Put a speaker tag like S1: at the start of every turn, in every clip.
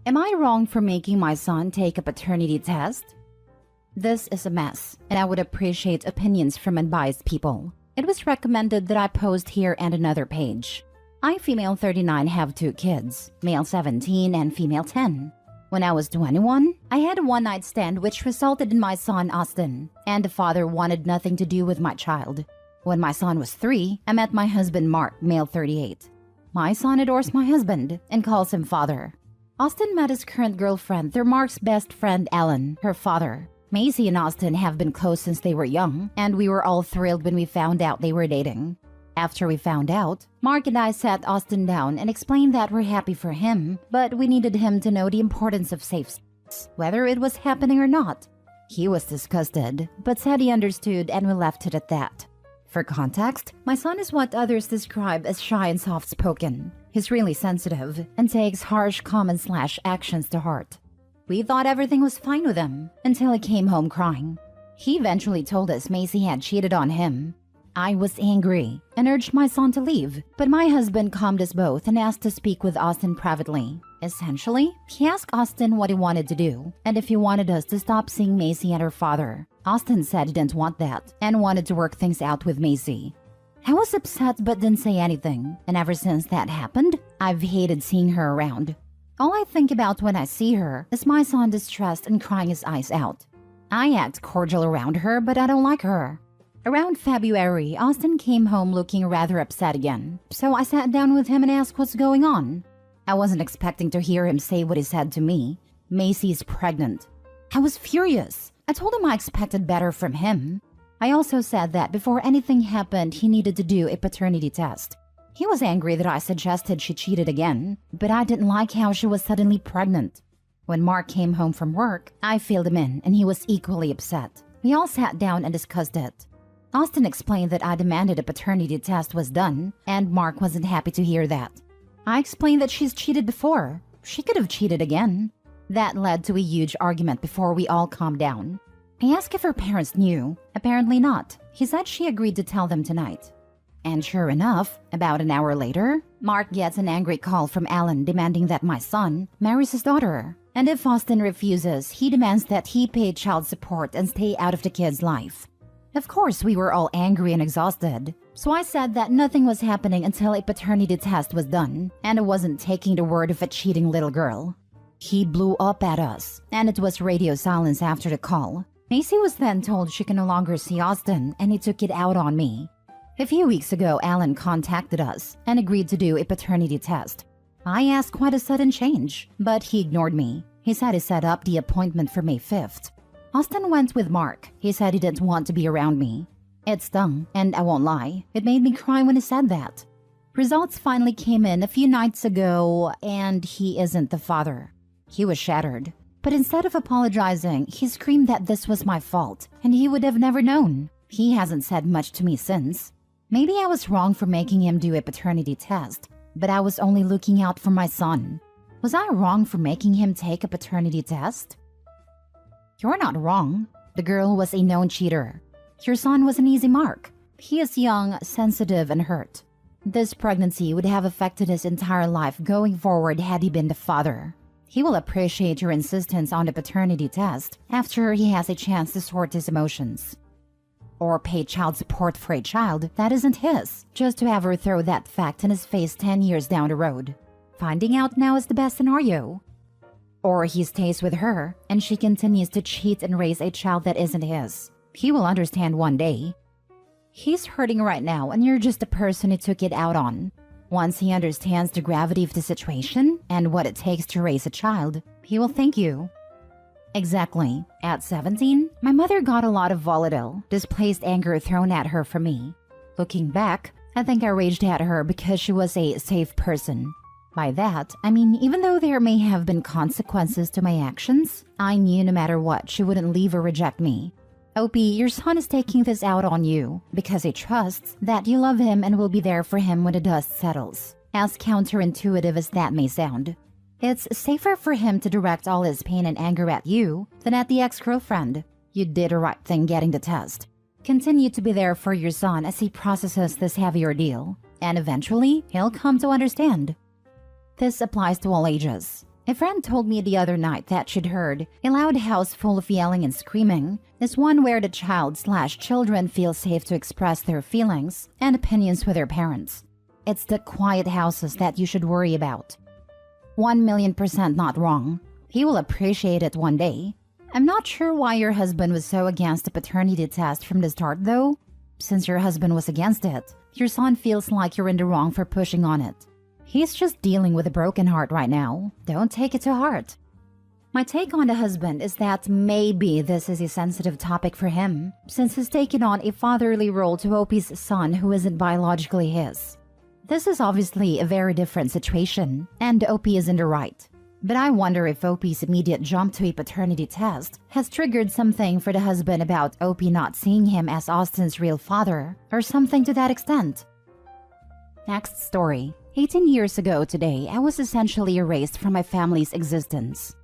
S1: Am I wrong for making my son take a paternity test? This is a mess, and I would appreciate opinions from unbiased people. It was recommended that I post here and another page. I, female 39, have 2 kids, male 17 and female 10. When I was 21, I had a one-night stand which resulted in my son Austin, and the father wanted nothing to do with my child. When my son was 3, I met my husband Mark, male 38. My son adores my husband and calls him father. Austin met his current girlfriend through Mark's best friend Ellen, her father. Macy and Austin have been close since they were young, and we were all thrilled when we found out they were dating. After we found out, Mark and I sat Austin down and explained that we're happy for him, but we needed him to know the importance of safe sex, whether it was happening or not. He was disgusted, but said he understood, and we left it at that. For context, my son is what others describe as shy and soft-spoken. He's really sensitive and takes harsh comments/actions to heart. We thought everything was fine with him until he came home crying. He eventually told us Macy had cheated on him. I was angry and urged my son to leave, but my husband calmed us both and asked to speak with Austin privately. Essentially, he asked Austin what he wanted to do and if he wanted us to stop seeing Macy and her father. Austin said he didn't want that and wanted to work things out with Macy. I was upset but didn't say anything, and ever since that happened, I've hated seeing her around. All I think about when I see her is my son distressed and crying his eyes out. I act cordial around her, but I don't like her. Around February, Austin came home looking rather upset again, so I sat down with him and asked what's going on. I wasn't expecting to hear him say what he said to me. Macy's pregnant. I was furious. I told him I expected better from him. I also said that before anything happened, he needed to do a paternity test. He was angry that I suggested she cheated again, but I didn't like how she was suddenly pregnant. When Mark came home from work, I filled him in and he was equally upset. We all sat down and discussed it. Austin explained that I demanded a paternity test was done, and Mark wasn't happy to hear that. I explained that she's cheated before. She could have cheated again. That led to a huge argument before we all calmed down. I asked if her parents knew. Apparently not. He said she agreed to tell them tonight. And sure enough, about an hour later, Mark gets an angry call from Alan demanding that my son marries his daughter. And if Austin refuses, he demands that he pay child support and stay out of the kid's life. Of course, we were all angry and exhausted, so I said that nothing was happening until a paternity test was done, and I wasn't taking the word of a cheating little girl. He blew up at us, and it was radio silence after the call. Macy was then told she can no longer see Austin, and he took it out on me. A few weeks ago, Alan contacted us and agreed to do a paternity test. I asked quite a sudden change, but he ignored me. He said he set up the appointment for May 5th. Austin went with Mark. He said he didn't want to be around me. It stung, and I won't lie, it made me cry when he said that. Results finally came in a few nights ago, and he isn't the father. He was shattered. But instead of apologizing, he screamed that this was my fault, and he would have never known. He hasn't said much to me since. Maybe I was wrong for making him do a paternity test, but I was only looking out for my son. Was I wrong for making him take a paternity test? You're not wrong. The girl was a known cheater. Your son was an easy mark. He is young, sensitive, and hurt. This pregnancy would have affected his entire life going forward had he been the father. He will appreciate your insistence on the paternity test after he has a chance to sort his emotions. Or pay child support for a child that isn't his, just to have her throw that fact in his face 10 years down the road. Finding out now is the best scenario. Or he stays with her and she continues to cheat and raise a child that isn't his. He will understand one day. He's hurting right now and you're just the person he took it out on. Once he understands the gravity of the situation and what it takes to raise a child, he will thank you. Exactly. At 17, my mother got a lot of volatile, displaced anger thrown at her from me. Looking back, I think I raged at her because she was a safe person. By that, I mean even though there may have been consequences to my actions, I knew no matter what she wouldn't leave or reject me. Opie, your son is taking this out on you because he trusts that you love him and will be there for him when the dust settles. As counterintuitive as that may sound, it's safer for him to direct all his pain and anger at you than at the ex-girlfriend. You did the right thing getting the test. Continue to be there for your son as he processes this heavy ordeal, and eventually he'll come to understand. This applies to all ages. A friend told me the other night that she'd heard a loud house full of yelling and screaming is one where the child/children feel safe to express their feelings and opinions with their parents. It's the quiet houses that you should worry about. 1,000,000% not wrong. He will appreciate it one day. I'm not sure why your husband was so against the paternity test from the start though. Since your husband was against it, your son feels like you're in the wrong for pushing on it. He's just dealing with a broken heart right now. Don't take it to heart. My take on the husband is that maybe this is a sensitive topic for him, since he's taken on a fatherly role to Opie's son who isn't biologically his. This is obviously a very different situation, and Opie is in the right. But I wonder if Opie's immediate jump to a paternity test has triggered something for the husband about Opie not seeing him as Austin's real father, or something to that extent. Next story. 18 years ago today, I was essentially erased from my family's existence.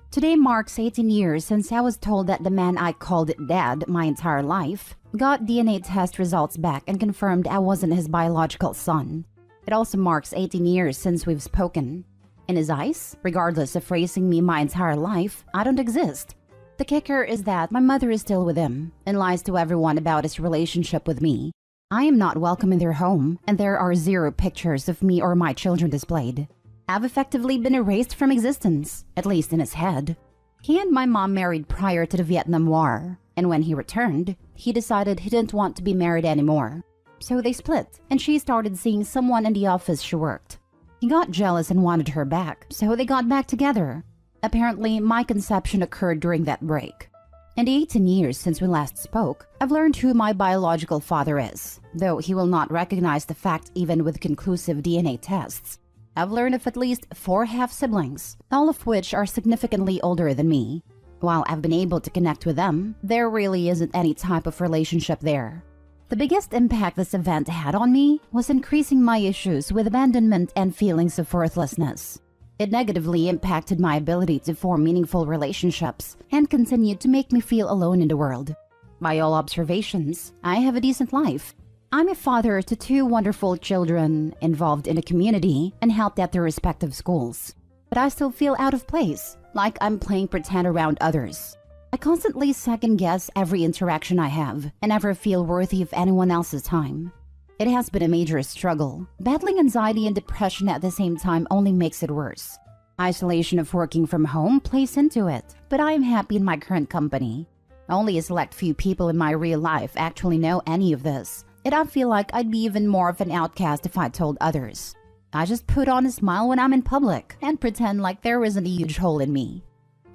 S1: Today marks 18 years since I was told that the man I called Dad my entire life got DNA test results back and confirmed I wasn't his biological son. It also marks 18 years since we've spoken. In his eyes, regardless of raising me my entire life, I don't exist. The kicker is that my mother is still with him and lies to everyone about his relationship with me. I am not welcome in their home, and there are 0 pictures of me or my children displayed. I've effectively been erased from existence, at least in his head. He and my mom married prior to the Vietnam War, and when he returned, he decided he didn't want to be married anymore. So they split, and she started seeing someone in the office she worked. He got jealous and wanted her back, so they got back together. Apparently, my conception occurred during that break. In the 18 years since we last spoke, I've learned who my biological father is, though he will not recognize the fact even with conclusive DNA tests. I've learned of at least 4 half-siblings, all of which are significantly older than me. While I've been able to connect with them, there really isn't any type of relationship there. The biggest impact this event had on me was increasing my issues with abandonment and feelings of worthlessness. It negatively impacted my ability to form meaningful relationships and continued to make me feel alone in the world. By all observations, I have a decent life. I'm a father to 2 wonderful children, involved in the community, and helped at their respective schools. But I still feel out of place, like I'm playing pretend around others. I constantly second-guess every interaction I have and never feel worthy of anyone else's time. It has been a major struggle. Battling anxiety and depression at the same time only makes it worse. Isolation of working from home plays into it, but I am happy in my current company. Only a select few people in my real life actually know any of this, and I feel like I'd be even more of an outcast if I told others. I just put on a smile when I'm in public and pretend like there isn't a huge hole in me.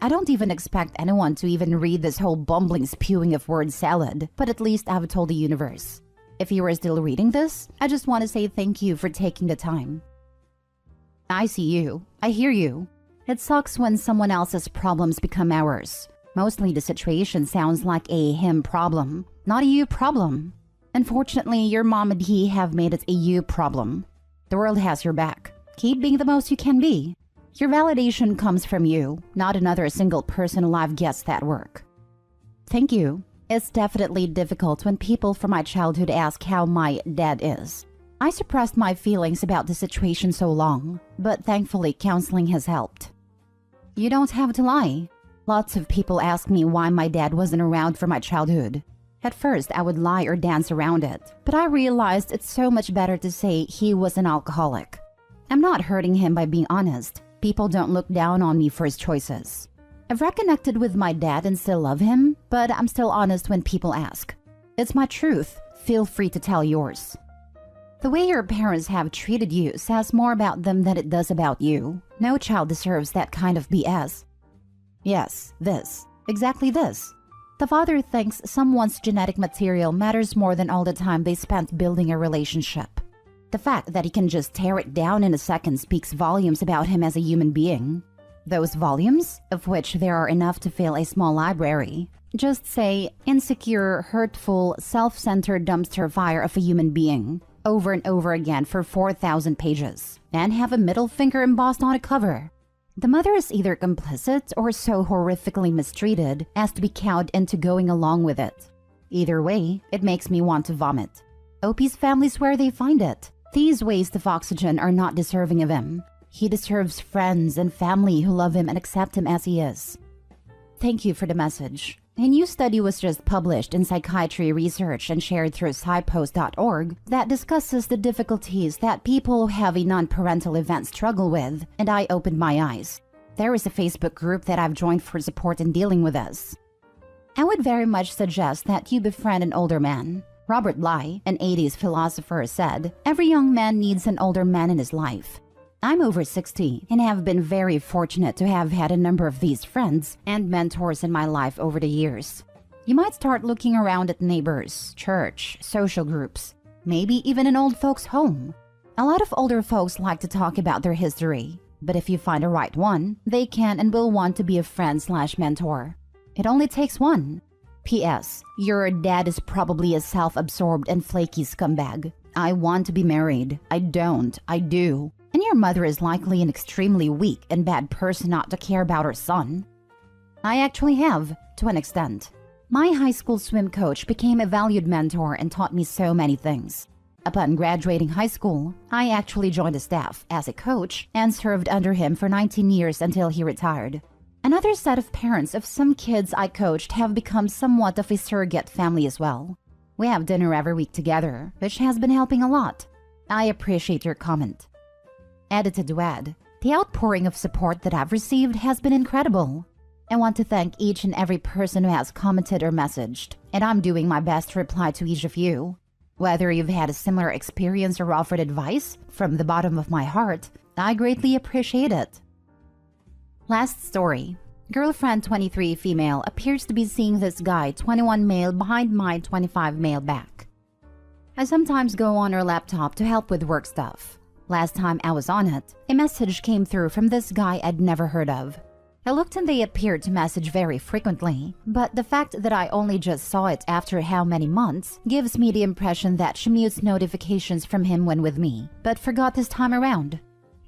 S1: I don't even expect anyone to even read this whole bumbling spewing of word salad, but at least I've told the universe. If you are still reading this, I just want to say thank you for taking the time. I see you. I hear you. It sucks when someone else's problems become ours. Mostly the situation sounds like a him problem, not a you problem. Unfortunately, your mom and he have made it a you problem. The world has your back. Keep being the most you can be. Your validation comes from you, not another single person alive gets that work. Thank you. It's definitely difficult when people from my childhood ask how my dad is. I suppressed my feelings about the situation so long, but thankfully counseling has helped. You don't have to lie. Lots of people ask me why my dad wasn't around for my childhood. At first, I would lie or dance around it, but I realized it's so much better to say he was an alcoholic. I'm not hurting him by being honest. People don't look down on me for his choices. I've reconnected with my dad and still love him, but I'm still honest when people ask. It's my truth. Feel free to tell yours. The way your parents have treated you says more about them than it does about you. No child deserves that kind of BS. Yes, this. Exactly this. The father thinks someone's genetic material matters more than all the time they spent building a relationship. The fact that he can just tear it down in a second speaks volumes about him as a human being. Those volumes, of which there are enough to fill a small library, just say insecure, hurtful, self-centered dumpster fire of a human being over and over again for 4,000 pages, and have a middle finger embossed on a cover. The mother is either complicit or so horrifically mistreated as to be cowed into going along with it. Either way, it makes me want to vomit. Opie's family's where they find it. These wastes of oxygen are not deserving of him. He deserves friends and family who love him and accept him as he is. Thank you for the message. A new study was just published in Psychiatry Research and shared through SciPost.org that discusses the difficulties that people who have a non-parental event struggle with, and I opened my eyes. There is a Facebook group that I've joined for support in dealing with this. I would very much suggest that you befriend an older man. Robert Bly, an 80s philosopher, said, "Every young man needs an older man in his life." I'm over 60 and have been very fortunate to have had a number of these friends and mentors in my life over the years. You might start looking around at neighbors, church, social groups, maybe even an old folks' home. A lot of older folks like to talk about their history, but if you find the right one, they can and will want to be a friend/mentor. It only takes one. P.S. Your dad is probably a self-absorbed and flaky scumbag. I want to be married. I don't. I do. And your mother is likely an extremely weak and bad person not to care about her son. I actually have, to an extent. My high school swim coach became a valued mentor and taught me so many things. Upon graduating high school, I actually joined the staff as a coach and served under him for 19 years until he retired. Another set of parents of some kids I coached have become somewhat of a surrogate family as well. We have dinner every week together, which has been helping a lot. I appreciate your comment. Edited to add, the outpouring of support that I've received has been incredible. I want to thank each and every person who has commented or messaged, and I'm doing my best to reply to each of you. Whether you've had a similar experience or offered advice, from the bottom of my heart, I greatly appreciate it. Last story. Girlfriend 23 female appears to be seeing this guy 21 male behind my 25 male back. I sometimes go on her laptop to help with work stuff. Last time I was on it, a message came through from this guy I'd never heard of. I looked and they appeared to message very frequently, but the fact that I only just saw it after how many months gives me the impression that she mutes notifications from him when with me, but forgot this time around.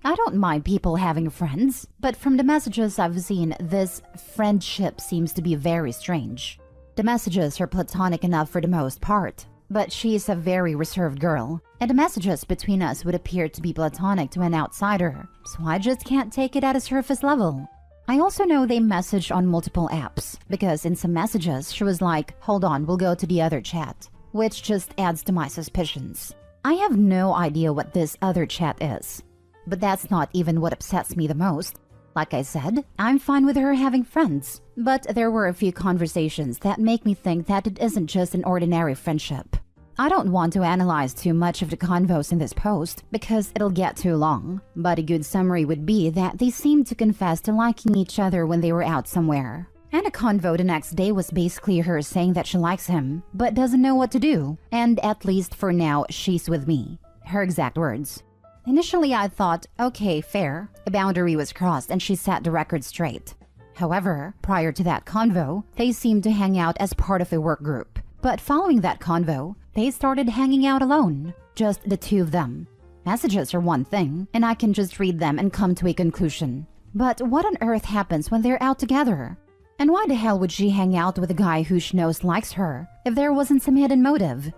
S1: I don't mind people having friends, but from the messages I've seen, this friendship seems to be very strange. The messages are platonic enough for the most part, but she is a very reserved girl, and the messages between us would appear to be platonic to an outsider, so I just can't take it at a surface level. I also know they messaged on multiple apps, because in some messages she was like, "Hold on, we'll go to the other chat," which just adds to my suspicions. I have no idea what this other chat is, but that's not even what upsets me the most. Like I said, I'm fine with her having friends, but there were a few conversations that make me think that it isn't just an ordinary friendship. I don't want to analyze too much of the convos in this post because it'll get too long, but a good summary would be that they seemed to confess to liking each other when they were out somewhere. And a convo the next day was basically her saying that she likes him, but doesn't know what to do, and at least for now, she's with me. Her exact words. Initially, I thought, okay, fair. A boundary was crossed and she set the record straight. However, prior to that convo, they seemed to hang out as part of a work group. But following that convo, they started hanging out alone. Just the two of them. Messages are one thing, and I can just read them and come to a conclusion. But what on earth happens when they're out together? And why the hell would she hang out with a guy who she knows likes her if there wasn't some hidden motive?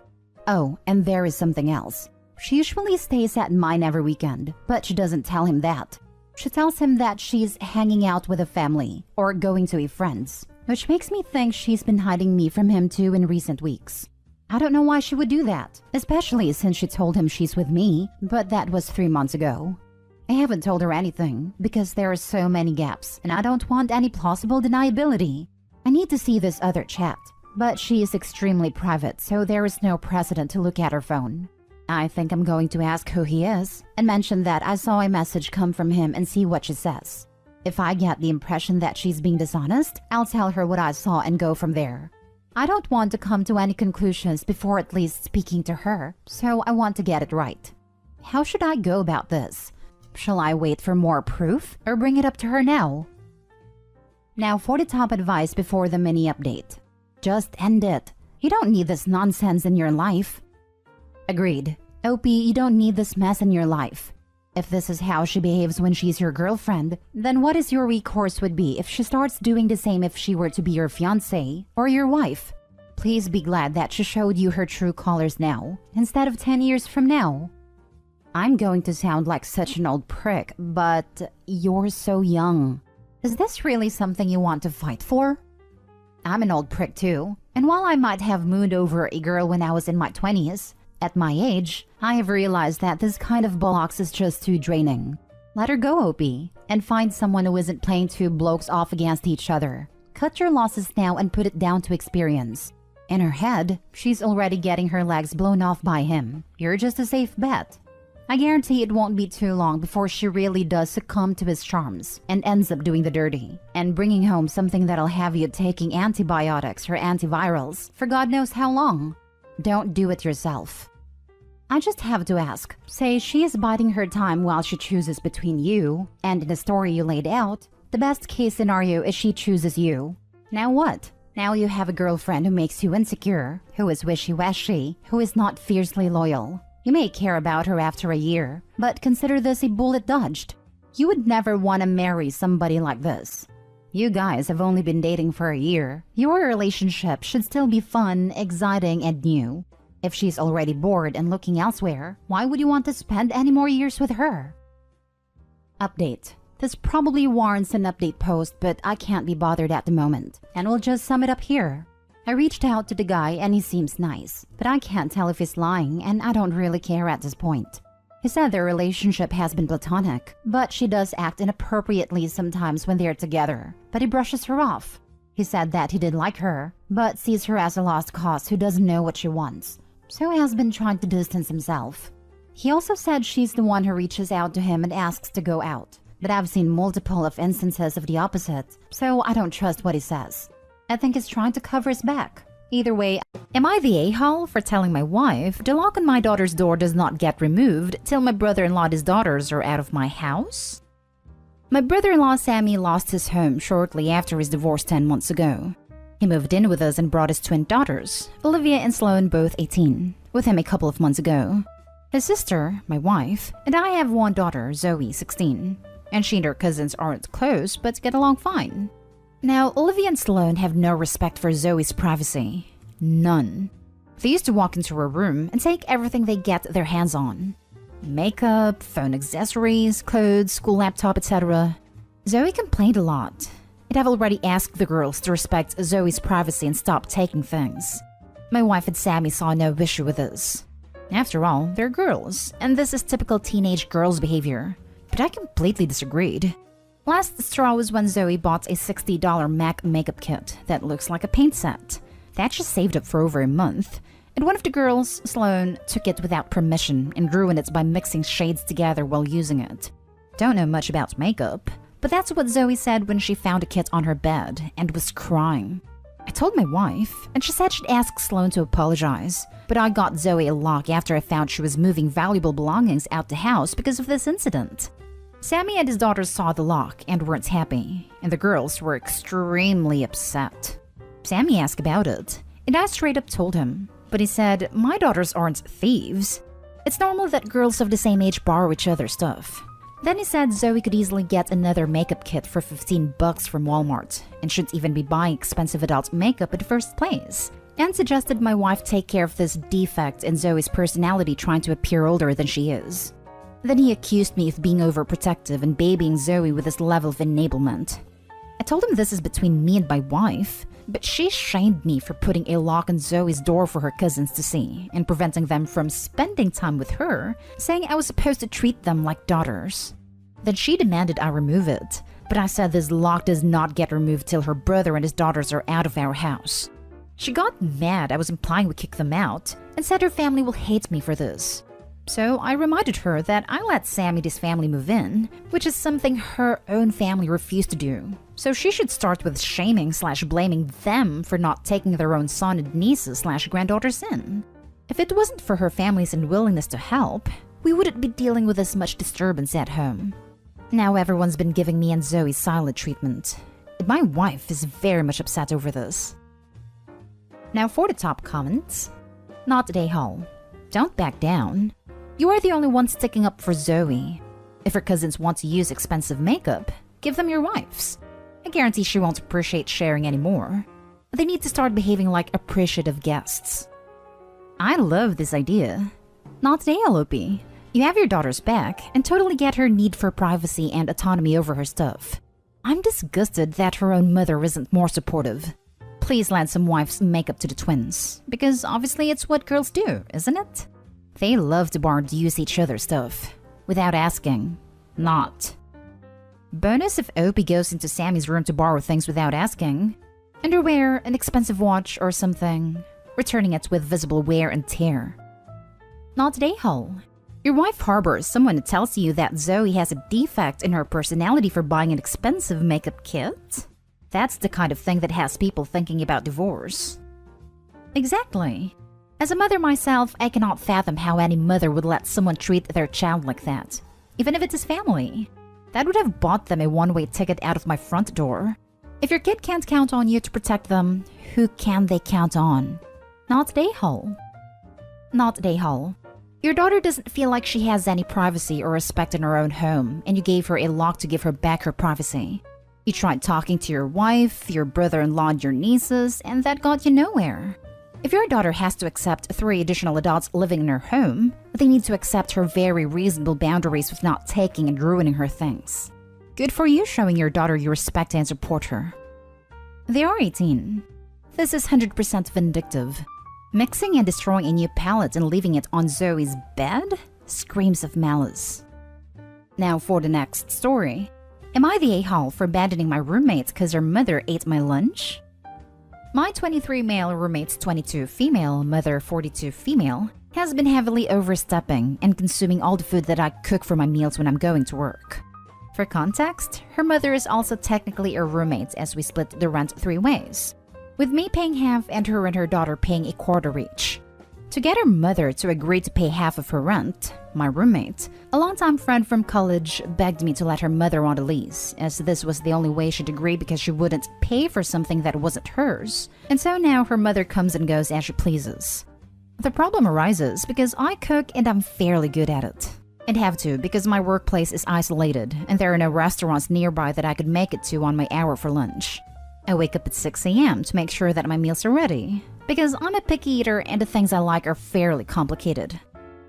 S1: Oh, and there is something else. She usually stays at mine every weekend, but she doesn't tell him that. She tells him that she's hanging out with a family or going to a friend's, which makes me think she's been hiding me from him too in recent weeks. I don't know why she would do that, especially since she told him she's with me, but that was 3 months ago. I haven't told her anything because there are so many gaps and I don't want any plausible deniability. I need to see this other chat, but she is extremely private, so there is no precedent to look at her phone. I think I'm going to ask who he is and mention that I saw a message come from him and see what she says. If I get the impression that she's being dishonest, I'll tell her what I saw and go from there. I don't want to come to any conclusions before at least speaking to her, so I want to get it right. How should I go about this? Shall I wait for more proof or bring it up to her now? Now for the top advice before the mini update. Just end it. You don't need this nonsense in your life. Agreed. OP, you don't need this mess in your life. If this is how she behaves when she's your girlfriend, then what is your recourse would be if she starts doing the same if she were to be your fiancé or your wife? Please be glad that she showed you her true colors now, instead of 10 years from now. I'm going to sound like such an old prick, but you're so young. Is this really something you want to fight for? I'm an old prick too, and while I might have mooned over a girl when I was in my 20s, at my age, I have realized that this kind of bollocks is just too draining. Let her go, Opie, and find someone who isn't playing two blokes off against each other. Cut your losses now and put it down to experience. In her head, she's already getting her legs blown off by him. You're just a safe bet. I guarantee it won't be too long before she really does succumb to his charms and ends up doing the dirty and bringing home something that'll have you taking antibiotics or antivirals for God knows how long. Don't do it yourself. I just have to ask, say she is biding her time while she chooses between you, and in the story you laid out, the best case scenario is she chooses you. Now what? Now you have a girlfriend who makes you insecure, who is wishy-washy, who is not fiercely loyal. You may care about her after a year, but consider this a bullet dodged. You would never want to marry somebody like this. You guys have only been dating for a year. Your relationship should still be fun, exciting, and new. If she's already bored and looking elsewhere, why would you want to spend any more years with her? Update. This probably warrants an update post, but I can't be bothered at the moment, and we'll just sum it up here. I reached out to the guy and he seems nice, but I can't tell if he's lying and I don't really care at this point. He said their relationship has been platonic, but she does act inappropriately sometimes when they're together, but he brushes her off. He said that he did like her, but sees her as a lost cause who doesn't know what she wants, so he has been trying to distance himself. He also said she's the one who reaches out to him and asks to go out, but I've seen multiple of instances of the opposite, so I don't trust what he says. I think he's trying to cover his back. Either way, am I the a-hole for telling my wife the lock on my daughter's door does not get removed till my brother-in-law and his daughters are out of my house? My brother-in-law Sammy lost his home shortly after his divorce 10 months ago. He moved in with us and brought his twin daughters, Olivia and Sloane, both 18, with him a couple of months ago. His sister, my wife, and I have one daughter, Zoe, 16, and she and her cousins aren't close but get along fine. Now, Olivia and Sloane have no respect for Zoe's privacy. None. They used to walk into her room and take everything they get their hands on. Makeup, phone accessories, clothes, school laptop, etc. Zoe complained a lot. And I've already asked the girls to respect Zoe's privacy and stop taking things. My wife and Sammy saw no issue with this. After all, they're girls, and this is typical teenage girls' behavior. But I completely disagreed. Last straw was when Zoe bought a $60 MAC makeup kit that looks like a paint set. That she saved up for over a month. And one of the girls, Sloane, took it without permission and ruined it by mixing shades together while using it. Don't know much about makeup, but that's what Zoe said when she found a kit on her bed and was crying. I told my wife, and she said she'd ask Sloane to apologize, but I got Zoe a lock after I found she was moving valuable belongings out the house because of this incident. Sammy and his daughters saw the lock and weren't happy, and the girls were extremely upset. Sammy asked about it, and I straight up told him, but he said, my daughters aren't thieves. It's normal that girls of the same age borrow each other's stuff. Then he said Zoe could easily get another makeup kit for $15 from Walmart, and shouldn't even be buying expensive adult makeup in the first place, and suggested my wife take care of this defect in Zoe's personality trying to appear older than she is. Then he accused me of being overprotective and babying Zoe with this level of enablement. I told him this is between me and my wife, but she shamed me for putting a lock on Zoe's door for her cousins to see and preventing them from spending time with her, saying I was supposed to treat them like daughters. Then she demanded I remove it, but I said this lock does not get removed till her brother and his daughters are out of our house. She got mad I was implying we kick them out and said her family will hate me for this. So I reminded her that I let Sammy's family move in, which is something her own family refused to do. So she should start with shaming/blaming them for not taking their own son and nieces/granddaughters in. If it wasn't for her family's unwillingness to help, we wouldn't be dealing with this much disturbance at home. Now everyone's been giving me and Zoe silent treatment. And my wife is very much upset over this. Now for the top comments. Not today, Hall. Don't back down. You are the only one sticking up for Zoe. If her cousins want to use expensive makeup, give them your wife's. I guarantee she won't appreciate sharing anymore. They need to start behaving like appreciative guests. I love this idea. Not today, Alope. You have your daughter's back and totally get her need for privacy and autonomy over her stuff. I'm disgusted that her own mother isn't more supportive. Please lend some wife's makeup to the twins, because obviously it's what girls do, isn't it? They love to borrow and use each other's stuff, without asking. Not. Bonus if Opie goes into Sammy's room to borrow things without asking. Underwear, an expensive watch, or something, returning it with visible wear and tear. Not a-hole. Your wife harbors someone who tells you that Zoe has a defect in her personality for buying an expensive makeup kit? That's the kind of thing that has people thinking about divorce. Exactly. As a mother myself, I cannot fathom how any mother would let someone treat their child like that, even if it's his family. That would have bought them a one-way ticket out of my front door. If your kid can't count on you to protect them, who can they count on? Not a-hole. Not a-hole. Your daughter doesn't feel like she has any privacy or respect in her own home, and you gave her a lock to give her back her privacy. You tried talking to your wife, your brother-in-law, and your nieces, and that got you nowhere. If your daughter has to accept 3 additional adults living in her home, they need to accept her very reasonable boundaries with not taking and ruining her things. Good for you showing your daughter you respect and support her. They are 18. This is 100% vindictive. Mixing and destroying a new palette and leaving it on Zoe's bed screams of malice. Now for the next story. Am I the a-hole for abandoning my roommate because her mother ate my lunch? My 23 male roommate's 22 female, mother 42 female, has been heavily overstepping and consuming all the food that I cook for my meals when I'm going to work. For context, her mother is also technically a roommate as we split the rent 3 ways, with me paying half and her daughter paying a quarter each. To get her mother to agree to pay half of her rent, my roommate, a longtime friend from college, begged me to let her mother on the lease, as this was the only way she'd agree because she wouldn't pay for something that wasn't hers, and so now her mother comes and goes as she pleases. The problem arises because I cook and I'm fairly good at it. And have to because my workplace is isolated and there are no restaurants nearby that I could make it to on my hour for lunch. I wake up at 6 a.m. to make sure that my meals are ready, because I'm a picky eater and the things I like are fairly complicated.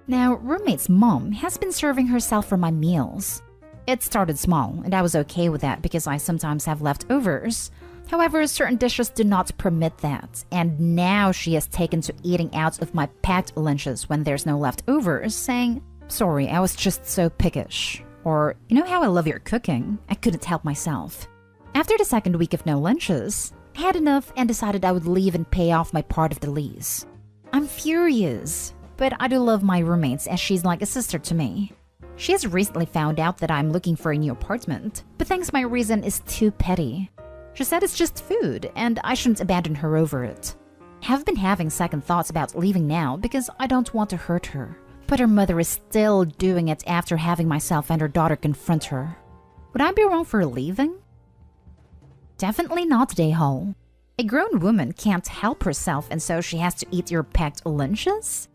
S1: Now, roommate's mom has been serving herself for my meals. It started small, and I was okay with that because I sometimes have leftovers. However, certain dishes do not permit that, and now she has taken to eating out of my packed lunches when there's no leftovers, saying, "Sorry, I was just so pickish." Or, "You know how I love your cooking? I couldn't help myself." After the second week of no lunches, I had enough and decided I would leave and pay off my part of the lease. I'm furious, but I do love my roommates as she's like a sister to me. She has recently found out that I'm looking for a new apartment, but thinks my reason is too petty. She said it's just food and I shouldn't abandon her over it. I have been having second thoughts about leaving now because I don't want to hurt her, but her mother is still doing it after having myself and her daughter confront her. Would I be wrong for leaving? Definitely not a-hole. A grown woman can't help herself and so she has to eat your packed lunches?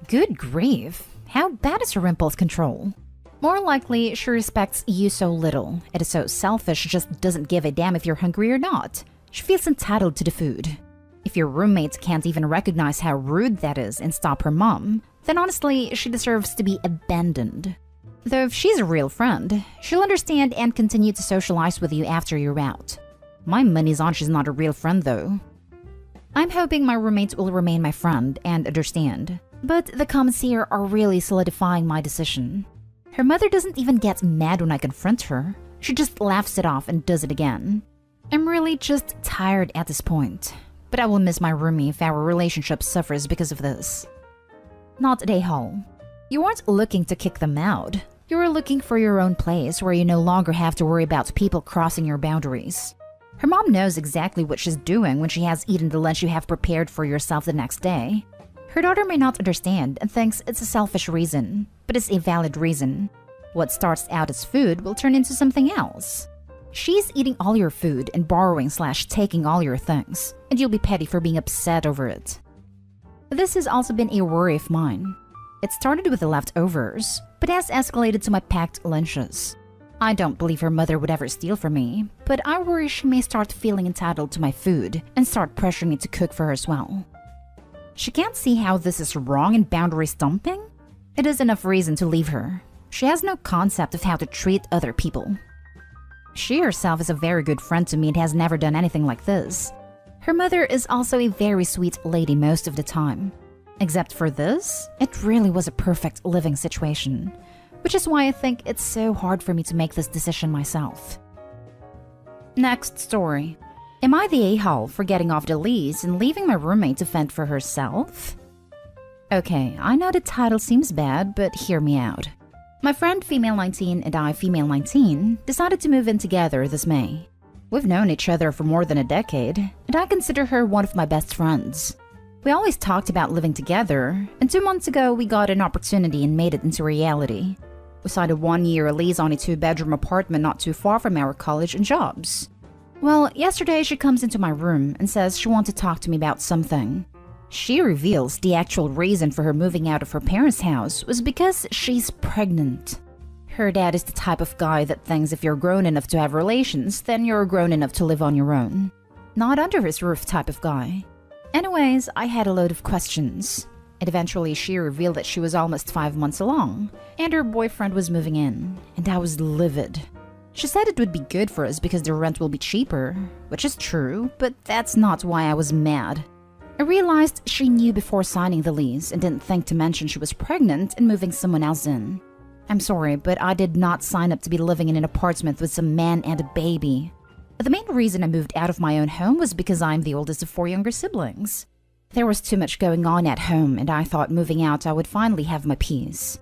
S1: Good grief, how bad is her impulse control? More likely, she respects you so little. It is so selfish she just doesn't give a damn if you're hungry or not. She feels entitled to the food. If your roommate can't even recognize how rude that is and stop her mom, then honestly, she deserves to be abandoned. Though if she's a real friend, she'll understand and continue to socialize with you after you're out. My money's on she's not a real friend though. I'm hoping my roommate will remain my friend and understand, but the comments here are really solidifying my decision. Her mother doesn't even get mad when I confront her. She just laughs it off and does it again. I'm really just tired at this point, but I will miss my roomie if our relationship suffers because of this. Not a-hole. You aren't looking to kick them out. You are looking for your own place where you no longer have to worry about people crossing your boundaries. Her mom knows exactly what she's doing when she has eaten the lunch you have prepared for yourself the next day. Her daughter may not understand and thinks it's a selfish reason, but it's a valid reason. What starts out as food will turn into something else. She's eating all your food and borrowing/taking all your things, and you'll be petty for being upset over it. This has also been a worry of mine. It started with the leftovers, but has escalated to my packed lunches. I don't believe her mother would ever steal from me, but I worry she may start feeling entitled to my food and start pressuring me to cook for her as well. She can't see how this is wrong and boundary stomping? It is enough reason to leave her. She has no concept of how to treat other people. She herself is a very good friend to me and has never done anything like this. Her mother is also a very sweet lady most of the time. Except for this, it really was a perfect living situation, which is why I think it's so hard for me to make this decision myself. Next story. Am I the a-hole for getting off the lease and leaving my roommate to fend for herself? Okay, I know the title seems bad, but hear me out. My friend female 19 and I female 19 decided to move in together this May. We've known each other for more than a decade, and I consider her one of my best friends. We always talked about living together, and 2 months ago we got an opportunity and made it into reality. We signed a 1-year lease on a 2-bedroom apartment not too far from our college and jobs. Well, yesterday she comes into my room and says she wants to talk to me about something. She reveals the actual reason for her moving out of her parents' house was because she's pregnant. Her dad is the type of guy that thinks if you're grown enough to have relations, then you're grown enough to live on your own. Not under his roof type of guy. Anyways, I had a load of questions. And eventually she revealed that she was almost 5 months along, and her boyfriend was moving in, and I was livid. She said it would be good for us because the rent will be cheaper, which is true, but that's not why I was mad. I realized she knew before signing the lease and didn't think to mention she was pregnant and moving someone else in. I'm sorry, but I did not sign up to be living in an apartment with some man and a baby. The main reason I moved out of my own home was because I'm the oldest of 4 younger siblings. There was too much going on at home, and I thought moving out I would finally have my peace.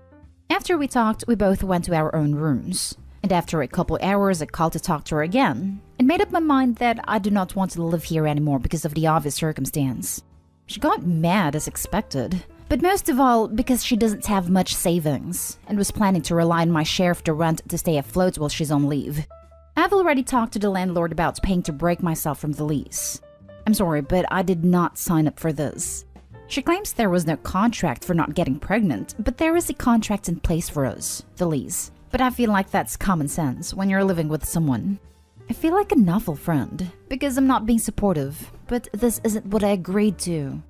S1: After we talked, we both went to our own rooms. And after a couple hours, I called to talk to her again, and made up my mind that I do not want to live here anymore because of the obvious circumstance. She got mad as expected, but most of all because she doesn't have much savings, and was planning to rely on my share of the rent to stay afloat while she's on leave. I've already talked to the landlord about paying to break myself from the lease. I'm sorry, but I did not sign up for this. She claims there was no contract for not getting pregnant, but there is a contract in place for us, the lease. But I feel like that's common sense when you're living with someone. I feel like an awful friend, because I'm not being supportive, but this isn't what I agreed to.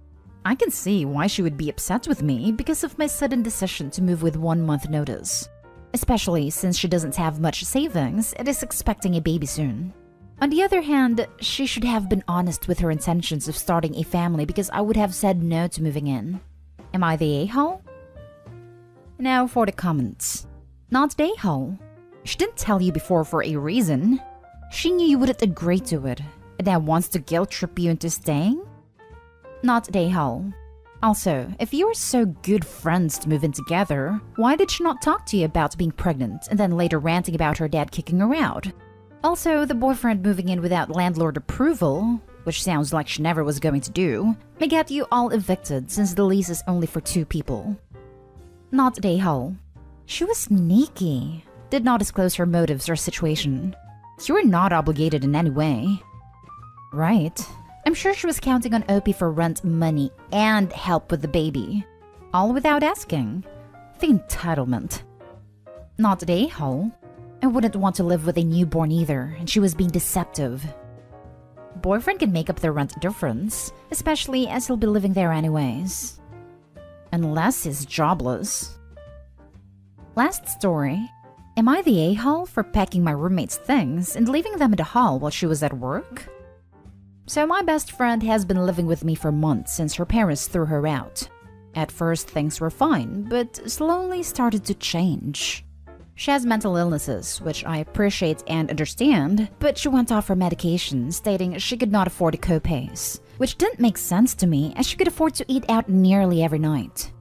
S1: I can see why she would be upset with me because of my sudden decision to move with 1 month notice. Especially since she doesn't have much savings and is expecting a baby soon. On the other hand, she should have been honest with her intentions of starting a family because I would have said no to moving in. Am I the a-hole? Now for the comments. Not the a-hole. She didn't tell you before for a reason. She knew you wouldn't agree to it, and now wants to guilt trip you into staying? Not the a-hole. Also, if you were so good friends to move in together, why did she not talk to you about being pregnant and then later ranting about her dad kicking her out? Also, the boyfriend moving in without landlord approval, which sounds like she never was going to do, may get you all evicted since the lease is only for 2 people. Not the a-hole. She was sneaky. Did not disclose her motives or situation. You were not obligated in any way. Right. I'm sure she was counting on OP for rent money and help with the baby. All without asking. The entitlement. Not the a-hole. I wouldn't want to live with a newborn either, and she was being deceptive. Boyfriend can make up the rent difference, especially as he'll be living there anyways. Unless he's jobless. Last story. Am I the a-hole for packing my roommate's things and leaving them in the hall while she was at work? So my best friend has been living with me for months since her parents threw her out. At first things were fine, but slowly started to change. She has mental illnesses, which I appreciate and understand, but she went off her medication, stating she could not afford the co-pays, which didn't make sense to me as she could afford to eat out nearly every night.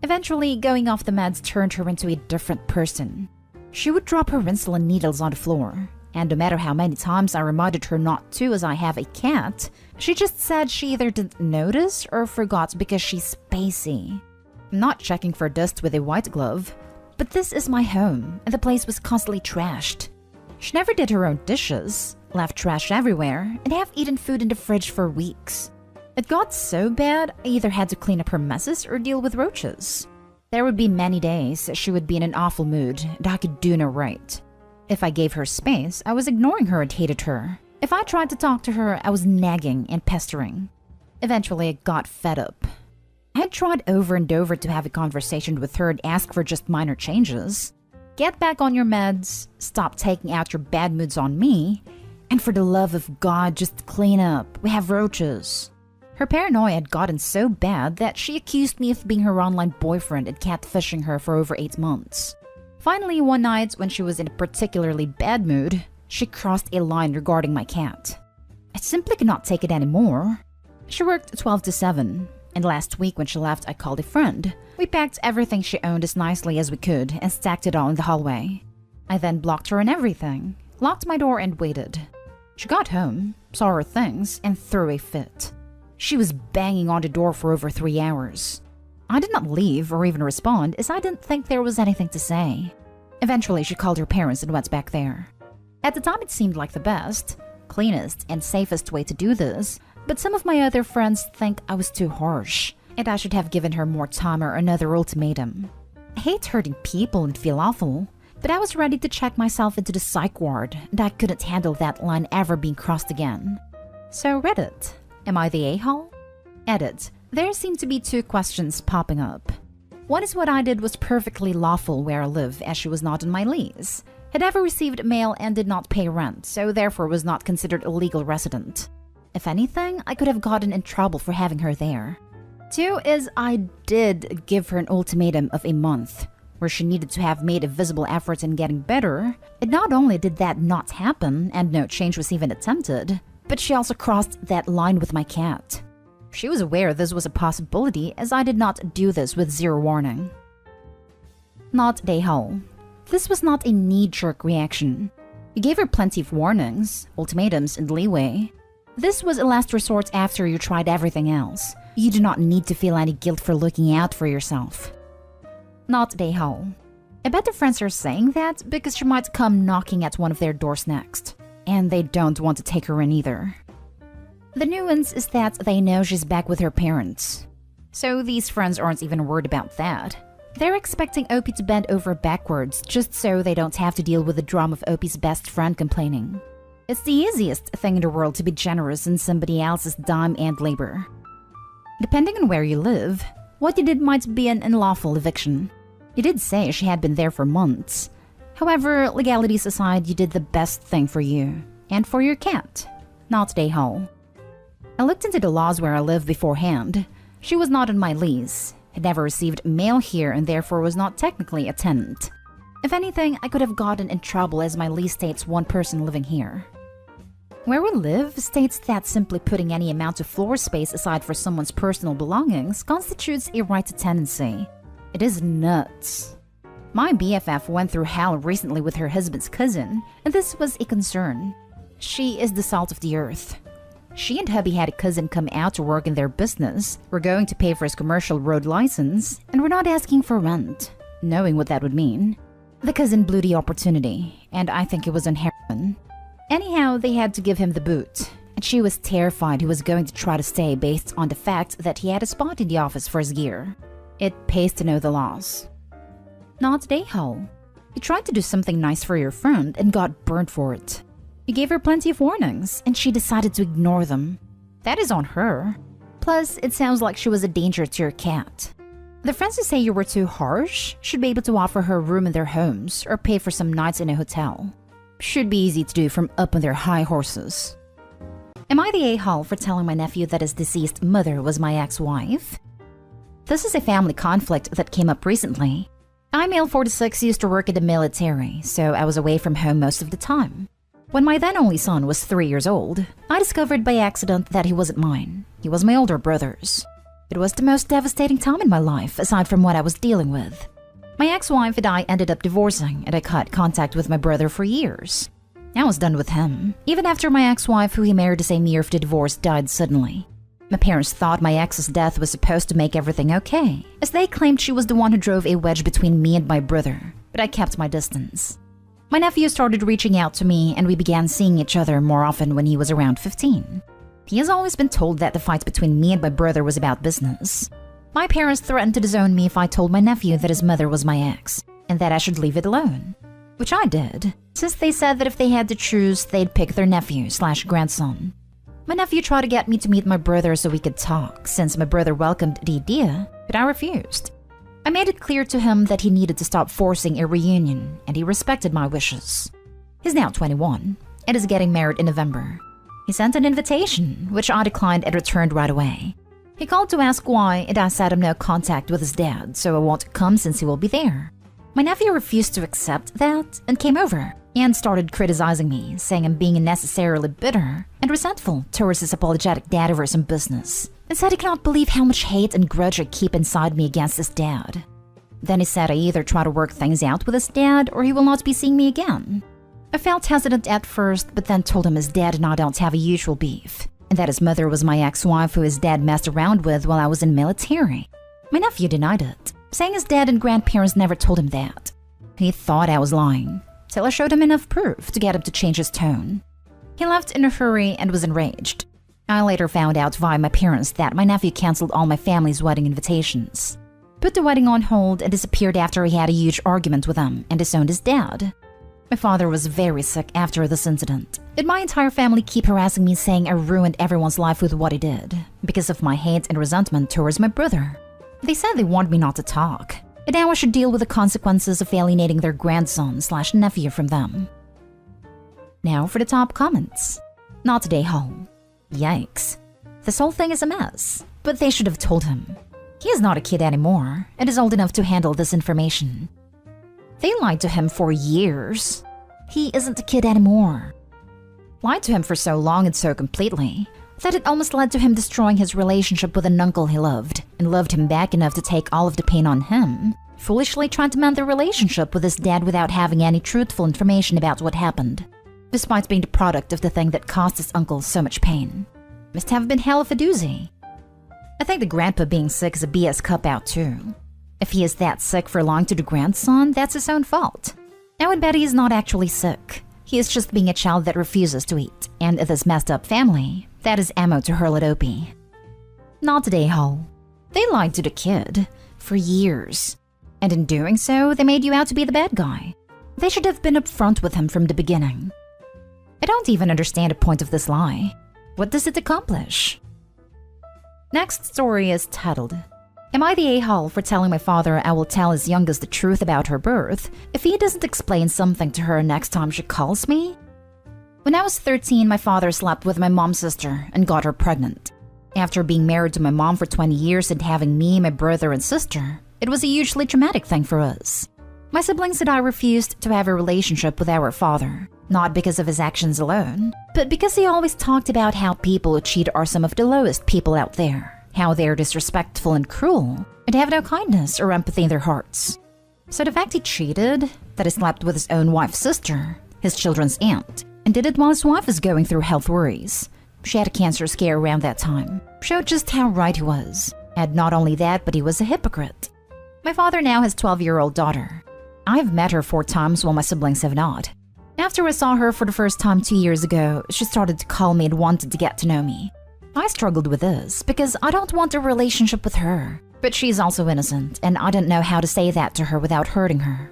S1: Eventually, going off the meds turned her into a different person. She would drop her insulin needles on the floor, and no matter how many times I reminded her not to as I have a cat, she just said she either didn't notice or forgot because she's spacey. I'm not checking for dust with a white glove, but this is my home, and the place was constantly trashed. She never did her own dishes, left trash everywhere, and have eaten food in the fridge for weeks. It got so bad, I either had to clean up her messes or deal with roaches. There would be many days she would be in an awful mood, and I could do no right. If I gave her space, I was ignoring her and hated her. If I tried to talk to her, I was nagging and pestering. Eventually, I got fed up. I had tried over and over to have a conversation with her and ask for just minor changes. Get back on your meds, stop taking out your bad moods on me, and for the love of God, just clean up. We have roaches. Her paranoia had gotten so bad that she accused me of being her online boyfriend and catfishing her for over 8 months. Finally, one night when she was in a particularly bad mood, she crossed a line regarding my cat. I simply could not take it anymore. She worked 12 to 7, and last week when she left, I called a friend. We packed everything she owned as nicely as we could and stacked it all in the hallway. I then blocked her and everything, locked my door and waited. She got home, saw her things, and threw a fit. She was banging on the door for over 3 hours. I did not leave or even respond as I didn't think there was anything to say. Eventually, she called her parents and went back there. At the time, it seemed like the best, cleanest, and safest way to do this, but some of my other friends think I was too harsh, and I should have given her more time or another ultimatum. I hate hurting people and feel awful, but I was ready to check myself into the psych ward, and I couldn't handle that line ever being crossed again. So Reddit, am I the a-hole? Edit, there seem to be 2 questions popping up. One is what I did was perfectly lawful where I live, as she was not on my lease, had ever received mail and did not pay rent, so therefore was not considered a legal resident. If anything, I could have gotten in trouble for having her there. 2 is I did give her an ultimatum of a month, where she needed to have made a visible effort in getting better. And not only did that not happen, and no change was even attempted, but she also crossed that line with my cat. She was aware this was a possibility, as I did not do this with 0 warning. Not a-hole. This was not a knee-jerk reaction. You gave her plenty of warnings, ultimatums, and leeway. This was a last resort after you tried everything else. You do not need to feel any guilt for looking out for yourself. Not a-hole. I bet the friends are saying that because she might come knocking at one of their doors next, and they don't want to take her in either. The nuance is that they know she's back with her parents. So these friends aren't even worried about that. They're expecting Opie to bend over backwards just so they don't have to deal with the drama of Opie's best friend complaining. It's the easiest thing in the world to be generous in somebody else's dime and labor. Depending on where you live, what you did might be an unlawful eviction. You did say she had been there for months. However, legalities aside, you did the best thing for you. And for your cat. Not a-hole. I looked into the laws where I live beforehand. She was not on my lease, had never received mail here and therefore was not technically a tenant. If anything, I could have gotten in trouble as my lease states 1 person living here. Where we live states that simply putting any amount of floor space aside for someone's personal belongings constitutes a right to tenancy. It is nuts. My BFF went through hell recently with her husband's cousin, and this was a concern. She is the salt of the earth. She and hubby had a cousin come out to work in their business. We're going to pay for his commercial road license, and we're not asking for rent, knowing what that would mean. The cousin blew the opportunity, and I think it was on heroin. Anyhow, they had to give him the boot, and she was terrified he was going to try to stay based on the fact that he had a spot in the office for his gear. It pays to know the laws. Not a-hole. You tried to do something nice for your friend and got burnt for it. You gave her plenty of warnings, and she decided to ignore them. That is on her. Plus, it sounds like she was a danger to your cat. The friends who say you were too harsh should be able to offer her a room in their homes or pay for some nights in a hotel. Should be easy to do from up on their high horses. Am I the a-hole for telling my nephew that his deceased mother was my ex-wife? This is a family conflict that came up recently. I, male 46, used to work in the military, so I was away from home most of the time. When my then only son was 3 years old, I discovered by accident that he wasn't mine. He was my older brother's. It was the most devastating time in my life, aside from what I was dealing with. My ex-wife and I ended up divorcing, and I cut contact with my brother for years. I was done with him, even after my ex-wife, who he married the same year of the divorce, died suddenly. My parents thought my ex's death was supposed to make everything okay, as they claimed she was the one who drove a wedge between me and my brother, but I kept my distance. My nephew started reaching out to me, and we began seeing each other more often when he was around 15. He has always been told that the fight between me and my brother was about business. My parents threatened to disown me if I told my nephew that his mother was my ex, and that I should leave it alone. Which I did, since they said that if they had to choose, they'd pick their nephew/grandson. My nephew tried to get me to meet my brother so we could talk, since my brother welcomed the idea, but I refused. I made it clear to him that he needed to stop forcing a reunion, and he respected my wishes. He's now 21 and is getting married in November. He sent an invitation, which I declined and returned right away. He called to ask why, and I said no contact with his dad, so I won't come since he will be there. My nephew refused to accept that and came over and started criticizing me, saying I'm being unnecessarily bitter and resentful towards his apologetic dad over some business, and said he cannot believe how much hate and grudge I keep inside me against his dad. Then he said I either try to work things out with his dad or he will not be seeing me again. I felt hesitant at first, but then told him his dad and I don't have a usual beef, and that his mother was my ex-wife who his dad messed around with while I was in military. My nephew denied it, saying his dad and grandparents never told him that. He thought I was lying, till I showed him enough proof to get him to change his tone. He left in a hurry and was enraged. I later found out via my parents that my nephew canceled all my family's wedding invitations, put the wedding on hold, and disappeared after he had a huge argument with them and disowned his dad. My father was very sick after this incident, and my entire family keep harassing me saying I ruined everyone's life with what I did because of my hate and resentment towards my brother. They said they want me not to talk, and now I should deal with the consequences of alienating their grandson/nephew from them. Now for the top comments. Not today, home. Yikes. This whole thing is a mess, but they should have told him. He is not a kid anymore and is old enough to handle this information. They lied to him for years. He isn't a kid anymore. Lied to him for so long and so completely that it almost led to him destroying his relationship with an uncle he loved and loved him back enough to take all of the pain on him, foolishly trying to mend the relationship with his dad without having any truthful information about what happened, despite being the product of the thing that caused his uncle so much pain. Must have been hell of a doozy. I think the grandpa being sick is a BS cop-out too. If he is that sick for lying to the grandson, that's his own fault. I would bet he is not actually sick. He is just being a child that refuses to eat, and this messed up family, that is ammo to hurl at Opie. Not today, Hull. They lied to the kid for years, and in doing so, they made you out to be the bad guy. They should have been upfront with him from the beginning. I don't even understand the point of this lie. What does it accomplish? Next story is titled, Am I the a-hole for telling my father I will tell his youngest the truth about her birth if he doesn't explain something to her next time she calls me? When I was 13, my father slept with my mom's sister and got her pregnant. After being married to my mom for 20 years and having me, my brother, and sister, it was a hugely traumatic thing for us. My siblings and I refused to have a relationship with our father, not because of his actions alone, but because he always talked about how people who cheat are some of the lowest people out there. How they're disrespectful and cruel, and have no kindness or empathy in their hearts. So the fact he cheated, that he slept with his own wife's sister, his children's aunt, and did it while his wife was going through health worries. She had a cancer scare around that time, showed just how right he was. And not only that, but he was a hypocrite. My father now has a 12-year-old daughter. I've met her 4 times while my siblings have not. After I saw her for the first time 2 years ago, she started to call me and wanted to get to know me. I struggled with this because I don't want a relationship with her, but she's also innocent, and I didn't know how to say that to her without hurting her.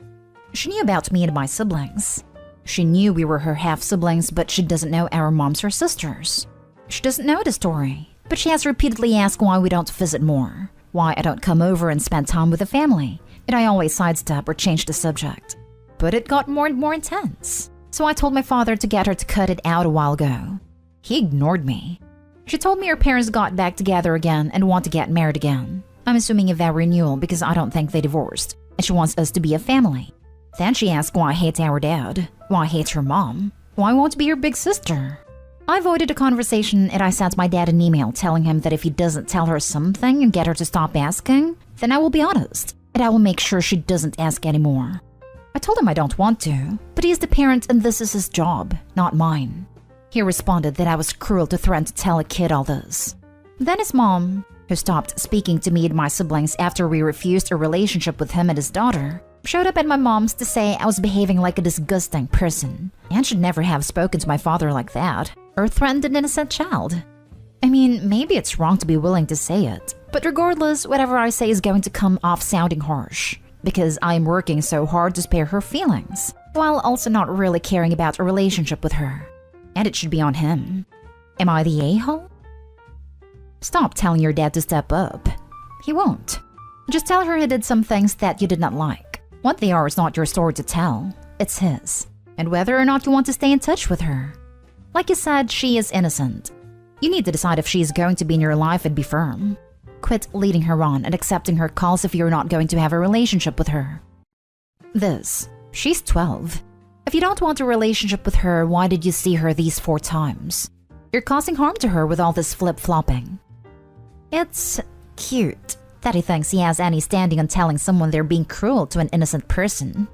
S1: She knew about me and my siblings. She knew we were her half-siblings, but she doesn't know our moms or sisters. She doesn't know the story, but she has repeatedly asked why we don't visit more, why I don't come over and spend time with the family, and I always sidestep or change the subject. But it got more and more intense, so I told my father to get her to cut it out a while ago. He ignored me. She told me her parents got back together again and want to get married again. I'm assuming a vow renewal because I don't think they divorced, and she wants us to be a family. Then she asked why I hate our dad, why I hate her mom, why I want to be her big sister. I avoided the conversation and I sent my dad an email telling him that if he doesn't tell her something and get her to stop asking, then I will be honest, and I will make sure she doesn't ask anymore. I told him I don't want to, but he is the parent and this is his job, not mine. He responded that I was cruel to threaten to tell a kid all this. Then his mom, who stopped speaking to me and my siblings after we refused a relationship with him and his daughter, showed up at my mom's to say I was behaving like a disgusting person and should never have spoken to my father like that or threatened an innocent child. I mean, maybe it's wrong to be willing to say it, but regardless, whatever I say is going to come off sounding harsh because I am working so hard to spare her feelings while also not really caring about a relationship with her. And it should be on him. Am I the a-hole? Stop telling your dad to step up. He won't. Just tell her he did some things that you did not like. What they are is not your story to tell. It's his. And whether or not you want to stay in touch with her. Like you said, she is innocent. You need to decide if she is going to be in your life and be firm. Quit leading her on and accepting her calls if you're not going to have a relationship with her. She's 12. If you don't want a relationship with her, why did you see her these 4 times? You're causing harm to her with all this flip-flopping. It's cute that he thinks he has any standing on telling someone they're being cruel to an innocent person.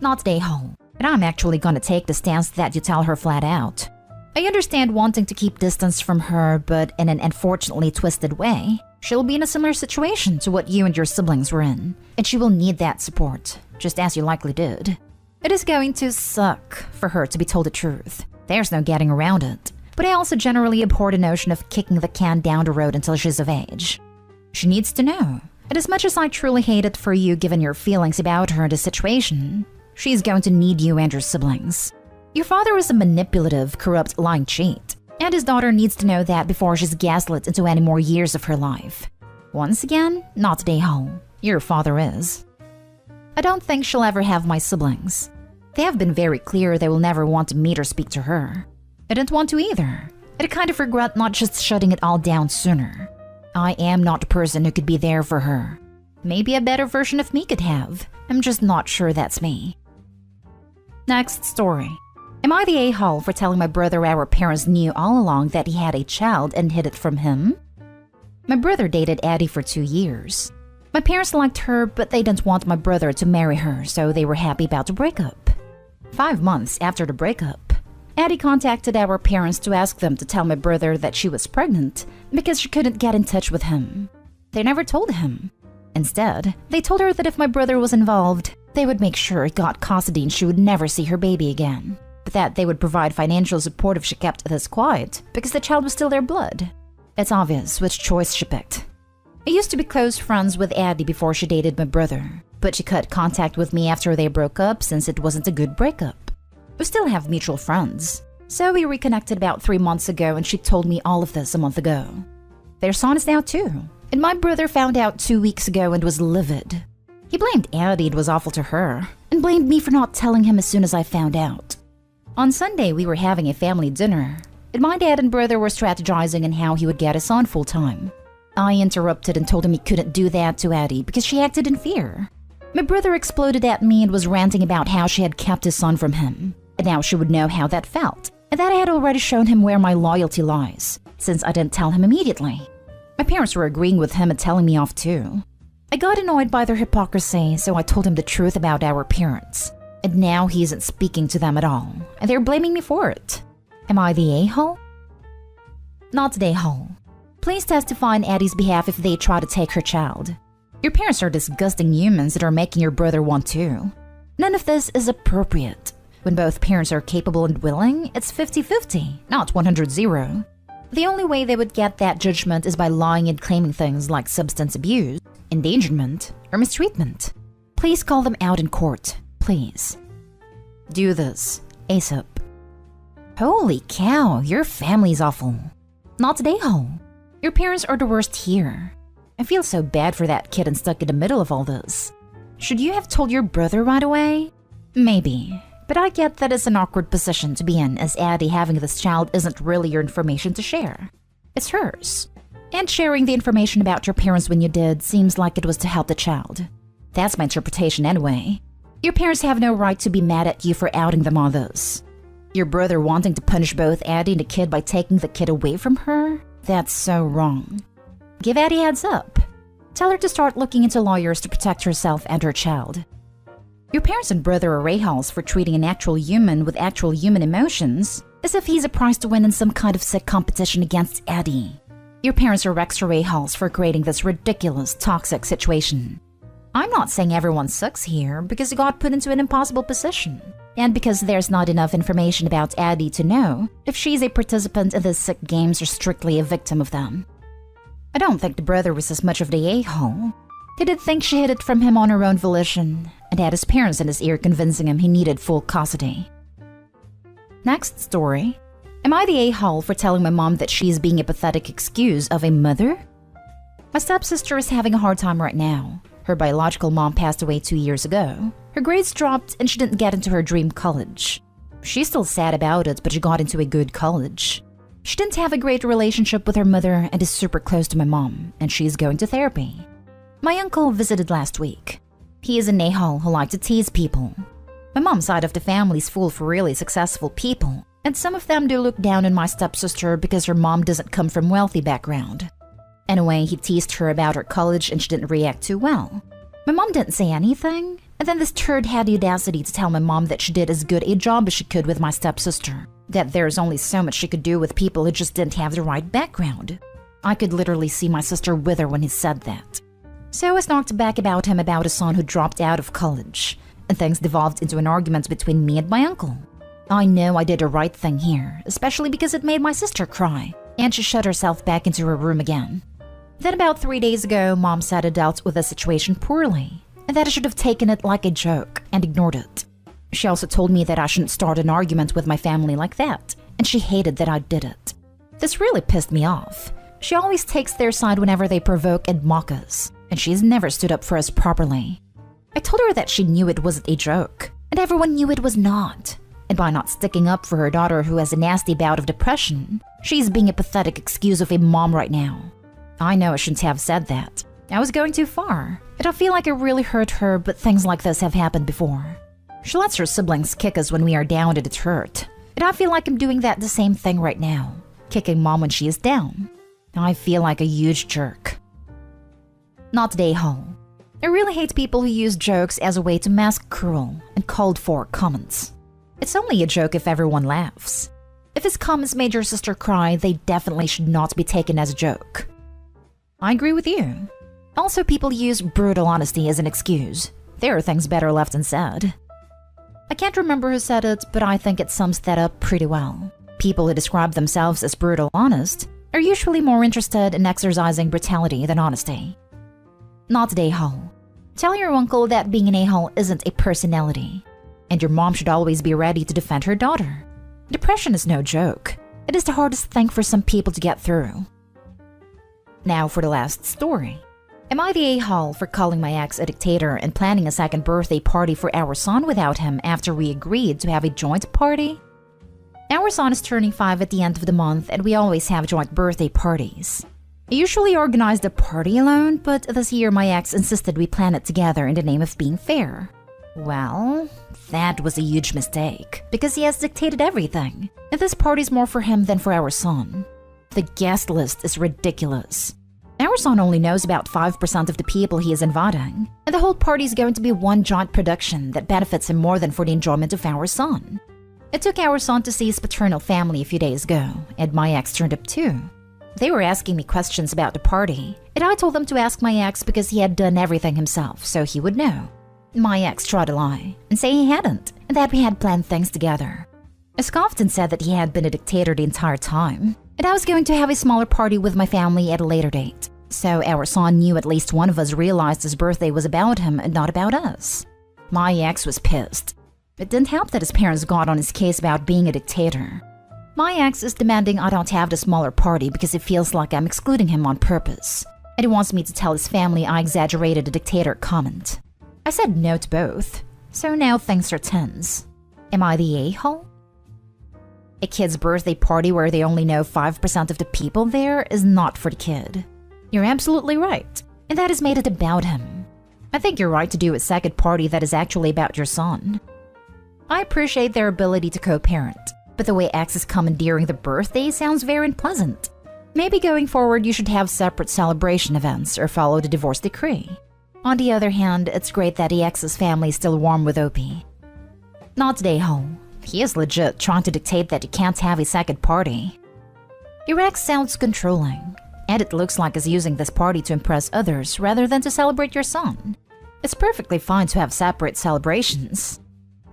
S1: Not the a-hole, but I'm actually gonna take the stance that you tell her flat out. I understand wanting to keep distance from her, but in an unfortunately twisted way. She'll be in a similar situation to what you and your siblings were in, and she will need that support, just as you likely did. It is going to suck for her to be told the truth. There's no getting around it. But I also generally abhor the notion of kicking the can down the road until she's of age. She needs to know. And as much as I truly hate it for you given your feelings about her in this situation, she's going to need you and your siblings. Your father is a manipulative, corrupt, lying cheat. And his daughter needs to know that before she's gaslit into any more years of her life. Once again, not the a-hole. Your father is. I don't think she'll ever have my siblings. They have been very clear they will never want to meet or speak to her. I didn't want to either. I kind of regret not just shutting it all down sooner. I am not the person who could be there for her. Maybe a better version of me could have. I'm just not sure that's me. Next story. Am I the a-hole for telling my brother our parents knew all along that he had a child and hid it from him? My brother dated Addie for 2 years. My parents liked her, but they didn't want my brother to marry her, so they were happy about the breakup. 5 months after the breakup, Addie contacted our parents to ask them to tell my brother that she was pregnant because she couldn't get in touch with him. They never told him. Instead, they told her that if my brother was involved, they would make sure he got custody and she would never see her baby again. But that they would provide financial support if she kept this quiet because the child was still their blood. It's obvious which choice she picked. I used to be close friends with Addie before she dated my brother, but she cut contact with me after they broke up since it wasn't a good breakup. We still have mutual friends, so we reconnected about 3 months ago and she told me all of this a month ago. Their son is now 2, and my brother found out 2 weeks ago and was livid. He blamed Addie, it was awful to her, and blamed me for not telling him as soon as I found out. On Sunday, we were having a family dinner, and my dad and brother were strategizing on how he would get his son full-time. I interrupted and told him he couldn't do that to Addie because she acted in fear. My brother exploded at me and was ranting about how she had kept his son from him, and now she would know how that felt, and that I had already shown him where my loyalty lies, since I didn't tell him immediately. My parents were agreeing with him and telling me off too. I got annoyed by their hypocrisy, so I told him the truth about our parents. And now he isn't speaking to them at all, and they're blaming me for it. Am I the a-hole? Not the a-hole. Please testify on Addie's behalf if they try to take her child. Your parents are disgusting humans that are making your brother want to. None of this is appropriate. When both parents are capable and willing, it's 50-50, not 100-0. The only way they would get that judgment is by lying and claiming things like substance abuse, endangerment, or mistreatment. Please call them out in court. Please. Do this. ASAP. Holy cow, your family's awful. Not the a-hole. Your parents are the worst here. I feel so bad for that kid and stuck in the middle of all this. Should you have told your brother right away? Maybe. But I get that it's an awkward position to be in, as Addie having this child isn't really your information to share. It's hers. And sharing the information about your parents when you did seems like it was to help the child. That's my interpretation anyway. Your parents have no right to be mad at you for outing them on this. Your brother wanting to punish both Addie and the kid by taking the kid away from her? That's so wrong. Give Addie a heads up. Tell her to start looking into lawyers to protect herself and her child. Your parents and brother are a-holes for treating an actual human with actual human emotions as if he's a prize to win in some kind of sick competition against Addie. Your parents are extra a-holes for creating this ridiculous, toxic situation. I'm not saying everyone sucks here because he got put into an impossible position, and because there's not enough information about Addie to know if she's a participant in the sick games or strictly a victim of them. I don't think the brother was as much of the a-hole. He did think she hid it from him on her own volition, and had his parents in his ear convincing him he needed full custody. Next story. Am I the a-hole for telling my mom that she's being a pathetic excuse of a mother? My stepsister is having a hard time right now. Her biological mom passed away 2 years ago. Her grades dropped and she didn't get into her dream college. She's still sad about it, but she got into a good college. She didn't have a great relationship with her mother and is super close to my mom, and she's going to therapy. My uncle visited last week. He is an a-hole who likes to tease people. My mom's side of the family is full of really successful people, and some of them do look down on my stepsister because her mom doesn't come from wealthy background. Anyway, he teased her about her college and she didn't react too well. My mom didn't say anything, and then this turd had the audacity to tell my mom that she did as good a job as she could with my stepsister, that there's only so much she could do with people who just didn't have the right background. I could literally see my sister wither when he said that. So I snarked back about him about a son who dropped out of college, and things devolved into an argument between me and my uncle. I know I did the right thing here, especially because it made my sister cry, and she shut herself back into her room again. Then about 3 days ago, Mom said I dealt with the situation poorly, and that I should have taken it like a joke and ignored it. She also told me that I shouldn't start an argument with my family like that, and she hated that I did it. This really pissed me off. She always takes their side whenever they provoke and mock us, and she's never stood up for us properly. I told her that she knew it wasn't a joke, and everyone knew it was not. And by not sticking up for her daughter who has a nasty bout of depression, she's being a pathetic excuse of a mom right now. I know I shouldn't have said that. I was going too far. I don't feel like I really hurt her, but things like this have happened before. She lets her siblings kick us when we are down and it's hurt. And I feel like I'm doing that the same thing right now, kicking Mom when she is down. I feel like a huge jerk. Not today, Hole. I really hate people who use jokes as a way to mask cruel and called for comments. It's only a joke if everyone laughs. If his comments made your sister cry, they definitely should not be taken as a joke. I agree with you. Also, people use brutal honesty as an excuse. There are things better left unsaid. I can't remember who said it, but I think it sums that up pretty well. People who describe themselves as brutal honest are usually more interested in exercising brutality than honesty. Not today, Hole. Tell your uncle that being an a-hole isn't a personality, and your mom should always be ready to defend her daughter. Depression is no joke. It is the hardest thing for some people to get through. Now for the last story. Am I the a-hole for calling my ex a dictator and planning a second birthday party for our son without him after we agreed to have a joint party? Our son is turning 5 at the end of the month and we always have joint birthday parties. I usually organize the party alone, but this year my ex insisted we plan it together in the name of being fair. Well, that was a huge mistake, because he has dictated everything, and this party's more for him than for our son. The guest list is ridiculous. Our son only knows about 5% of the people he is inviting, and the whole party is going to be one joint production that benefits him more than for the enjoyment of our son. It took our son to see his paternal family a few days ago, and my ex turned up too. They were asking me questions about the party, and I told them to ask my ex because he had done everything himself, so he would know. My ex tried to lie and say he hadn't, and that we had planned things together. I scoffed and said that he had been a dictator the entire time, and I was going to have a smaller party with my family at a later date. So our son knew at least one of us realized his birthday was about him and not about us. My ex was pissed. It didn't help that his parents got on his case about being a dictator. My ex is demanding I don't have the smaller party because it feels like I'm excluding him on purpose, and he wants me to tell his family I exaggerated the dictator comment. I said no to both, so now things are tense. Am I the a-hole? A kid's birthday party where they only know 5% of the people there is not for the kid. You're absolutely right, and that has made it about him. I think you're right to do a second party that is actually about your son. I appreciate their ability to co-parent, but the way exes commandeering the birthday sounds very unpleasant. Maybe going forward you should have separate celebration events or follow the divorce decree. On the other hand, it's great that the ex's family is still warm with Opie. Not today, Ho. He is legit trying to dictate that you can't have a second party. Your ex sounds controlling, and it looks like he's using this party to impress others rather than to celebrate your son. It's perfectly fine to have separate celebrations.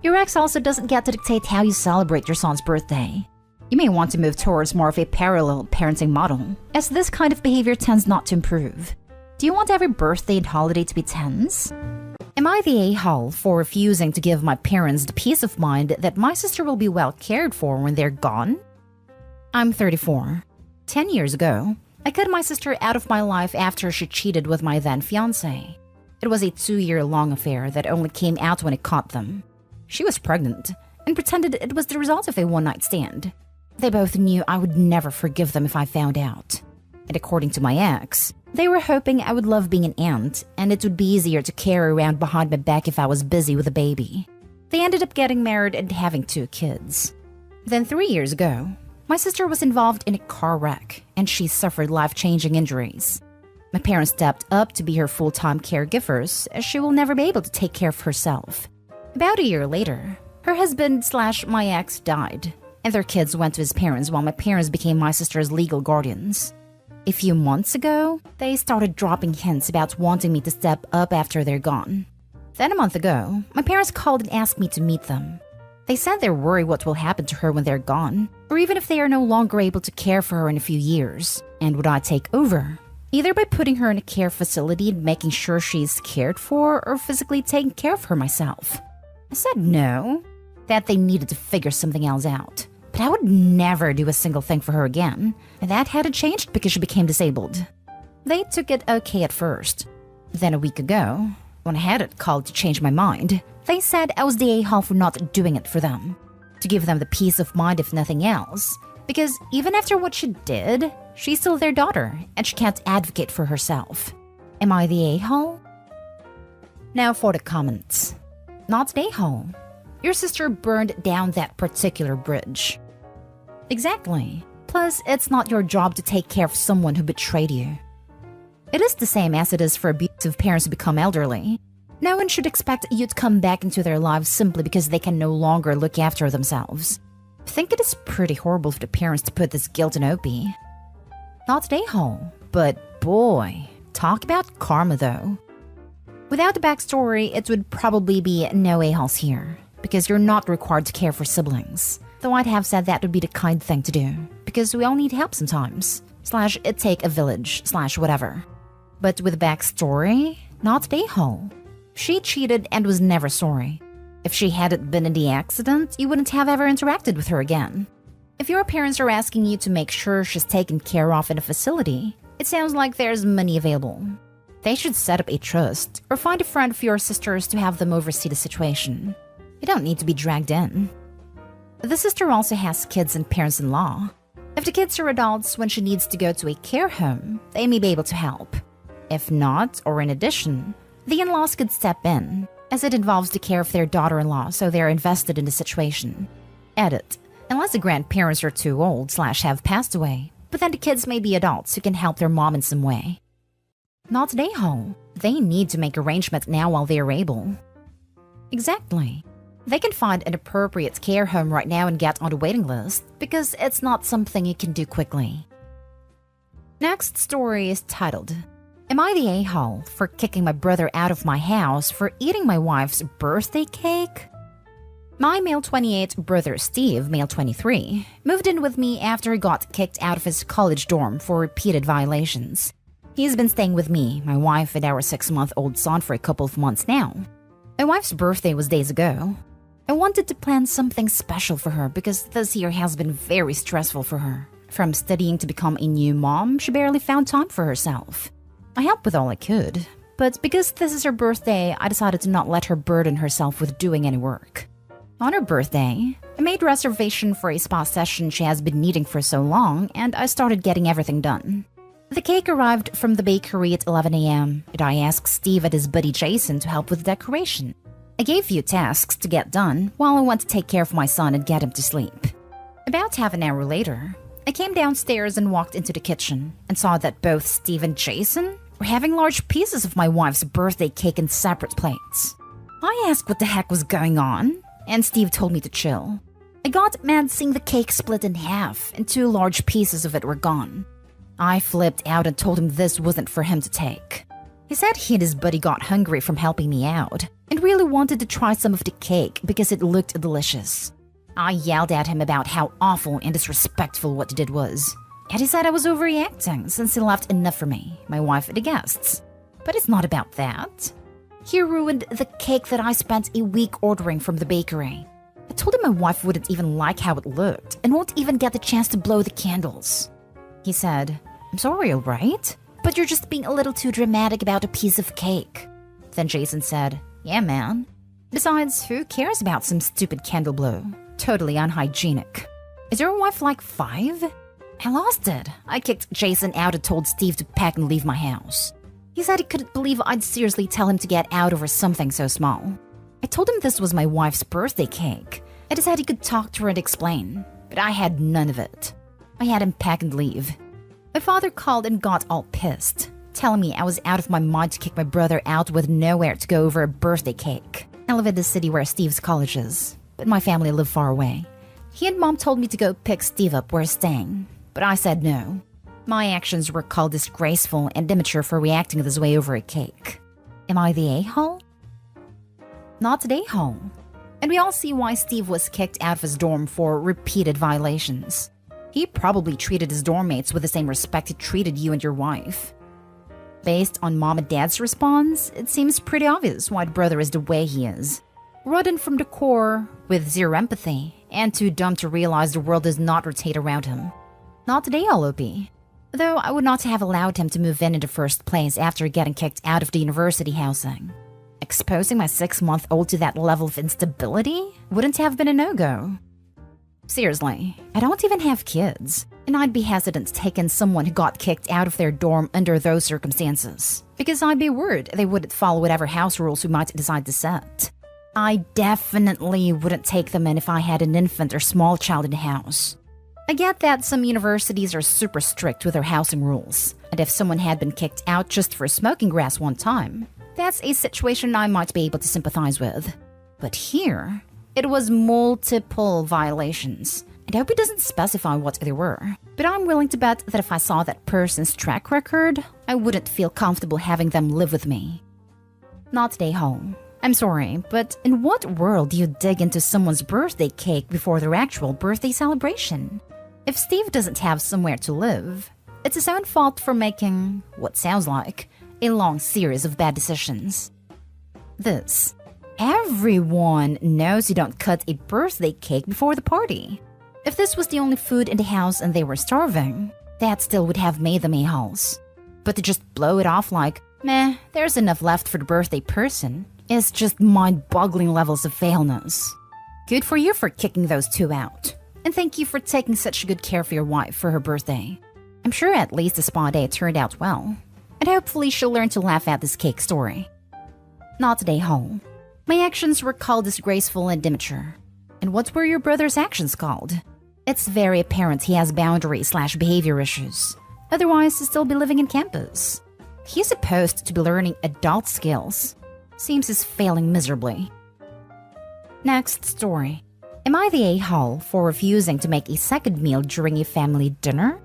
S1: Your ex also doesn't get to dictate how you celebrate your son's birthday. You may want to move towards more of a parallel parenting model, as this kind of behavior tends not to improve. Do you want every birthday and holiday to be tense? Am I the a-hole for refusing to give my parents the peace of mind that my sister will be well cared for when they're gone? I'm 34. 10 years ago, I cut my sister out of my life after she cheated with my then fiancé. It was a 2-year-long affair that only came out when I caught them. She was pregnant and pretended it was the result of a one-night stand. They both knew I would never forgive them if I found out. And according to my ex, they were hoping I would love being an aunt and it would be easier to carry around behind my back if I was busy with a baby. They ended up getting married and having 2 kids. Then 3 years ago, my sister was involved in a car wreck and she suffered life-changing injuries. My parents stepped up to be her full-time caregivers as she will never be able to take care of herself. About a year later, her husband/my ex died, and their kids went to his parents while my parents became my sister's legal guardians. A few months ago, they started dropping hints about wanting me to step up after they're gone. Then a month ago, my parents called and asked me to meet them. They said they're worried what will happen to her when they're gone, or even if they are no longer able to care for her in a few years, and would I take over? Either by putting her in a care facility and making sure she's cared for, or physically taking care of her myself. I said no, that they needed to figure something else out. But I would never do a single thing for her again, and that hadn't changed because she became disabled. They took it okay at first. Then a week ago, when I had it called to change my mind, they said I was the a-hole for not doing it for them. To give them the peace of mind if nothing else. Because even after what she did, she's still their daughter, and she can't advocate for herself. Am I the a-hole? Now for the comments. Not the a-hole. Your sister burned down that particular bridge. Exactly. Plus, it's not your job to take care of someone who betrayed you. It is the same as it is for abusive parents who become elderly. No one should expect you to come back into their lives simply because they can no longer look after themselves. I think it is pretty horrible for the parents to put this guilt on Opie. Not an a-hole, but boy, talk about karma though. Without the backstory, it would probably be no a-holes here, because you're not required to care for siblings. Though I'd have said that would be the kind thing to do, because we all need help sometimes. / it take a village / whatever. But with a backstory, not an a-hole. She cheated and was never sorry. If she hadn't been in the accident, you wouldn't have ever interacted with her again. If your parents are asking you to make sure she's taken care of in a facility, it sounds like there's money available. They should set up a trust or find a friend of your sister's to have them oversee the situation. You don't need to be dragged in. The sister also has kids and parents-in-law. If the kids are adults when she needs to go to a care home, they may be able to help. If not, or in addition, the in-laws could step in, as it involves the care of their daughter-in-law, so they're invested in the situation. Edit. Unless the grandparents are too old / have passed away, but then the kids may be adults who can help their mom in some way. Not an a-hole. They need to make arrangements now while they are able. Exactly. They can find an appropriate care home right now and get on the waiting list, because it's not something you can do quickly. Next story is titled, Am I the a-hole for kicking my brother out of my house for eating my wife's birthday cake? My male 28 brother Steve, male 23, moved in with me after he got kicked out of his college dorm for repeated violations. He's been staying with me, my wife, and our 6-month-old son for a couple of months now. My wife's birthday was days ago. I wanted to plan something special for her because this year has been very stressful for her. From studying to become a new mom, she barely found time for herself. I helped with all I could, but because this is her birthday, I decided to not let her burden herself with doing any work. On her birthday, I made reservation for a spa session she has been needing for so long, and I started getting everything done. The cake arrived from the bakery at 11 a.m., and I asked Steve and his buddy Jason to help with the decoration. I gave few tasks to get done while I went to take care of my son and get him to sleep. About half an hour later, I came downstairs and walked into the kitchen and saw that both Steve and Jason were having large pieces of my wife's birthday cake in separate plates. I asked what the heck was going on, and Steve told me to chill. I got mad seeing the cake split in half and 2 large pieces of it were gone. I flipped out and told him this wasn't for him to take. He said he and his buddy got hungry from helping me out and really wanted to try some of the cake because it looked delicious. I yelled at him about how awful and disrespectful what he did was. And he said I was overreacting since he left enough for me, my wife, and the guests. But it's not about that. He ruined the cake that I spent a week ordering from the bakery. I told him my wife wouldn't even like how it looked and won't even get the chance to blow the candles. He said, "I'm sorry, alright? But you're just being a little too dramatic about a piece of cake." Then Jason said, "Yeah, man. Besides, who cares about some stupid candle blow? Totally unhygienic. Is your wife like 5? I lost it. I kicked Jason out and told Steve to pack and leave my house. He said he couldn't believe I'd seriously tell him to get out over something so small. I told him this was my wife's birthday cake. I just said he could talk to her and explain, but I had none of it. I had him pack and leave. My father called and got all pissed, telling me I was out of my mind to kick my brother out with nowhere to go over a birthday cake. I live in the city where Steve's college is, but my family live far away. He and Mom told me to go pick Steve up where he's staying, but I said no. My actions were called disgraceful and immature for reacting this way over a cake. Am I the a-hole? Not the a-hole. And we all see why Steve was kicked out of his dorm for repeated violations. He probably treated his dorm mates with the same respect he treated you and your wife. Based on Mom and Dad's response, it seems pretty obvious why the brother is the way he is. Rotten from the core, with zero empathy, and too dumb to realize the world does not rotate around him. Not today, OP. Though I would not have allowed him to move in the first place after getting kicked out of the university housing. Exposing my 6-month-old to that level of instability wouldn't have been a no-go. Seriously, I don't even have kids, and I'd be hesitant to take in someone who got kicked out of their dorm under those circumstances, because I'd be worried they wouldn't follow whatever house rules we might decide to set. I definitely wouldn't take them in if I had an infant or small child in the house. I get that some universities are super strict with their housing rules, and if someone had been kicked out just for smoking grass one time, that's a situation I might be able to sympathize with. But here, it was multiple violations. I hope it doesn't specify what they were, but I'm willing to bet that if I saw that person's track record, I wouldn't feel comfortable having them live with me. Not today, home. I'm sorry, but in what world do you dig into someone's birthday cake before their actual birthday celebration? If Steve doesn't have somewhere to live, it's his own fault for making what sounds like a long series of bad decisions. Everyone knows you don't cut a birthday cake before the party. If this was the only food in the house and they were starving, that still would have made them a-holes. But to just blow it off like, meh, there's enough left for the birthday person, is just mind-boggling levels of failness. Good for you for kicking those two out. And thank you for taking such good care of your wife for her birthday. I'm sure at least the spa day turned out well. And hopefully she'll learn to laugh at this cake story. Not today, home. My actions were called disgraceful and immature. And what were your brother's actions called? It's very apparent he has boundary/behavior issues. Otherwise, he'd still be living in campus. He's supposed to be learning adult skills. Seems he's failing miserably. Next story. Am I the a-hole for refusing to make a second meal during a family dinner?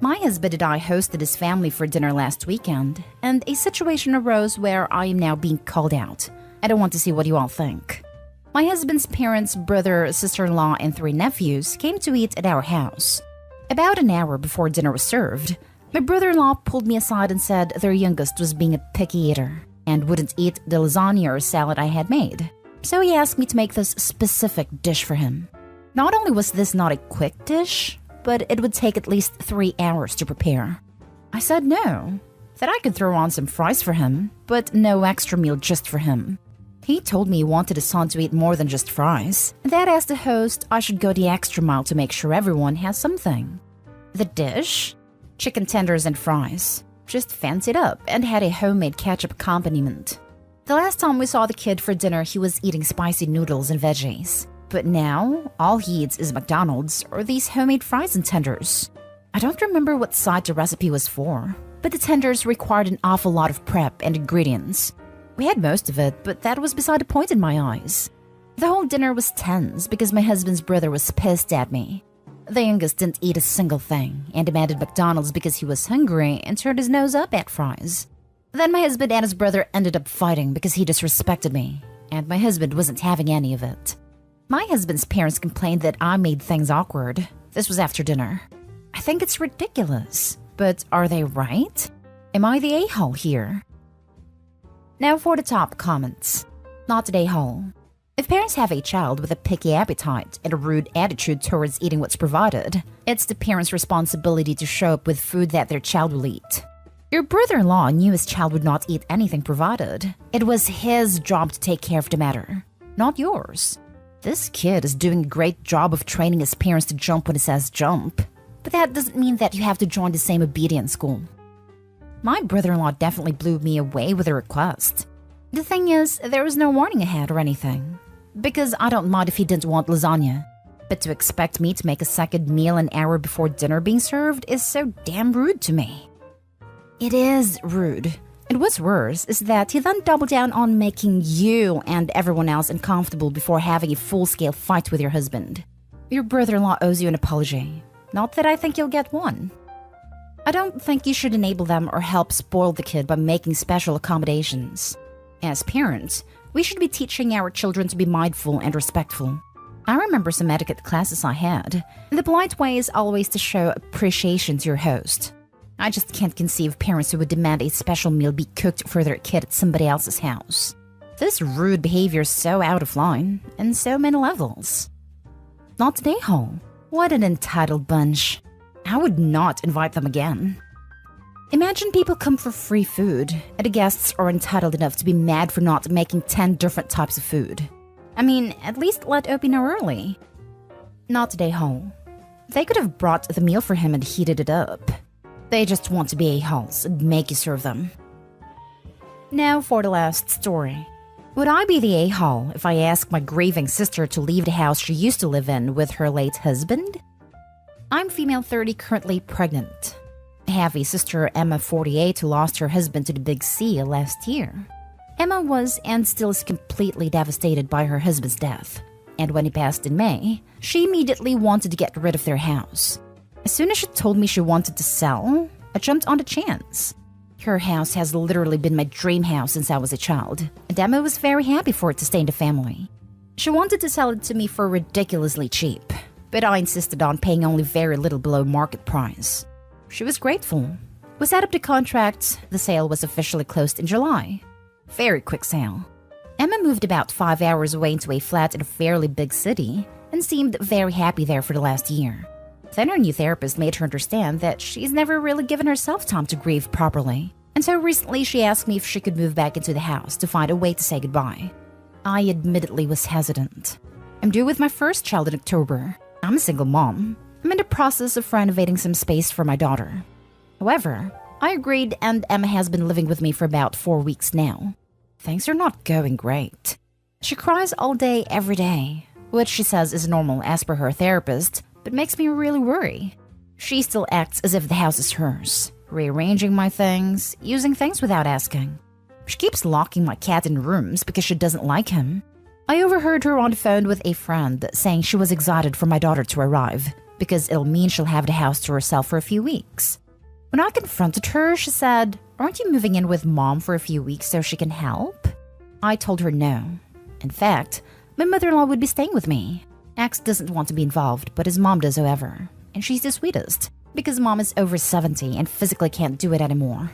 S1: My husband and I hosted his family for dinner last weekend, and a situation arose where I am now being called out. I don't want to see what you all think. My husband's parents, brother, sister-in-law, and 3 nephews came to eat at our house. About an hour before dinner was served, my brother-in-law pulled me aside and said their youngest was being a picky eater and wouldn't eat the lasagna or salad I had made. So he asked me to make this specific dish for him. Not only was this not a quick dish, but it would take at least 3 hours to prepare. I said no, that I could throw on some fries for him, but no extra meal just for him. He told me he wanted his son to eat more than just fries, and that as the host, I should go the extra mile to make sure everyone has something. The dish? Chicken tenders and fries. Just fancied up and had a homemade ketchup accompaniment. The last time we saw the kid for dinner, he was eating spicy noodles and veggies. But now, all he eats is McDonald's or these homemade fries and tenders. I don't remember what side the recipe was for, but the tenders required an awful lot of prep and ingredients. We had most of it, but that was beside the point in my eyes. The whole dinner was tense because my husband's brother was pissed at me. The youngest didn't eat a single thing and demanded McDonald's because he was hungry and turned his nose up at fries. Then my husband and his brother ended up fighting because he disrespected me, and my husband wasn't having any of it. My husband's parents complained that I made things awkward. This was after dinner. I think it's ridiculous, but are they right? Am I the a-hole here? Now for the top comments. Not the a-hole. If parents have a child with a picky appetite and a rude attitude towards eating what's provided, it's the parent's responsibility to show up with food that their child will eat. Your brother-in-law knew his child would not eat anything provided. It was his job to take care of the matter, not yours. This kid is doing a great job of training his parents to jump when he says jump. But that doesn't mean that you have to join the same obedience school. My brother-in-law definitely blew me away with a request. The thing is, there was no warning ahead or anything. Because I don't mind if he didn't want lasagna. But to expect me to make a second meal an hour before dinner being served is so damn rude to me. It is rude. And what's worse is that he then doubled down on making you and everyone else uncomfortable before having a full-scale fight with your husband. Your brother-in-law owes you an apology. Not that I think you'll get one. I don't think you should enable them or help spoil the kid by making special accommodations. As parents, we should be teaching our children to be mindful and respectful. I remember some etiquette classes I had, and the polite way is always to show appreciation to your host. I just can't conceive parents who would demand a special meal be cooked for their kid at somebody else's house. This rude behavior is so out of line, and so many levels. Not today, Ho. What an entitled bunch. I would not invite them again. Imagine people come for free food, and the guests are entitled enough to be mad for not making 10 different types of food. I mean, at least let Opie know early. Not today, Ho. They could have brought the meal for him and heated it up. They just want to be a-holes and make you serve them. Now for the last story. Would I be the a-hole if I asked my grieving sister to leave the house she used to live in with her late husband? I'm female 30, currently pregnant. I have a sister, Emma, 48, who lost her husband to the big C last year. Emma was and still is completely devastated by her husband's death. And when he passed in May, she immediately wanted to get rid of their house. As soon as she told me she wanted to sell, I jumped on the chance. Her house has literally been my dream house since I was a child, and Emma was very happy for it to stay in the family. She wanted to sell it to me for ridiculously cheap, but I insisted on paying only very little below market price. She was grateful. We set up the contract. The sale was officially closed in July. Very quick sale. Emma moved about 5 hours away into a flat in a fairly big city and seemed very happy there for the last year. Then her new therapist made her understand that she's never really given herself time to grieve properly. And so recently she asked me if she could move back into the house to find a way to say goodbye. I admittedly was hesitant. I'm due with my first child in October. I'm a single mom. I'm in the process of renovating some space for my daughter. However, I agreed, and Emma has been living with me for about 4 weeks now. Things are not going great. She cries all day, every day, which she says is normal as per her therapist, but makes me really worry. She still acts as if the house is hers, rearranging my things, using things without asking. She keeps locking my cat in rooms because she doesn't like him. I overheard her on the phone with a friend saying she was excited for my daughter to arrive because it'll mean she'll have the house to herself for a few weeks. When I confronted her, she said, "Aren't you moving in with mom for a few weeks so she can help?" I told her no. In fact, my mother-in-law would be staying with me. Ax doesn't want to be involved, but his mom does, however. And she's the sweetest, because mom is over 70 and physically can't do it anymore.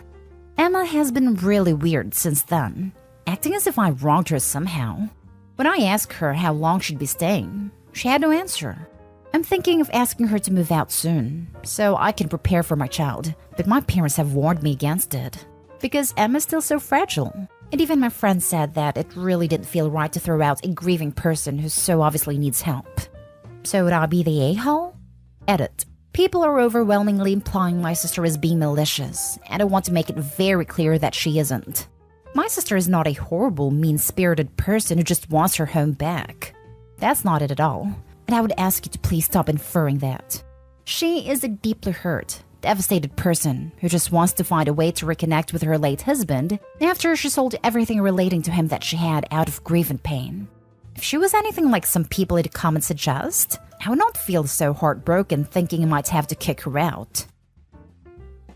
S1: Emma has been really weird since then, acting as if I wronged her somehow. When I asked her how long she'd be staying, she had no answer. I'm thinking of asking her to move out soon, so I can prepare for my child, but my parents have warned me against it. Because Emma's still so fragile. And even my friend said that it really didn't feel right to throw out a grieving person who so obviously needs help. So would I be the a-hole? Edit. People are overwhelmingly implying my sister is being malicious, and I want to make it very clear that she isn't. My sister is not a horrible, mean-spirited person who just wants her home back. That's not it at all, and I would ask you to please stop inferring that. She is a deeply hurt, devastated person who just wants to find a way to reconnect with her late husband after she sold everything relating to him that she had out of grief and pain. If she was anything like some people in the comments suggest, I would not feel so heartbroken thinking I might have to kick her out.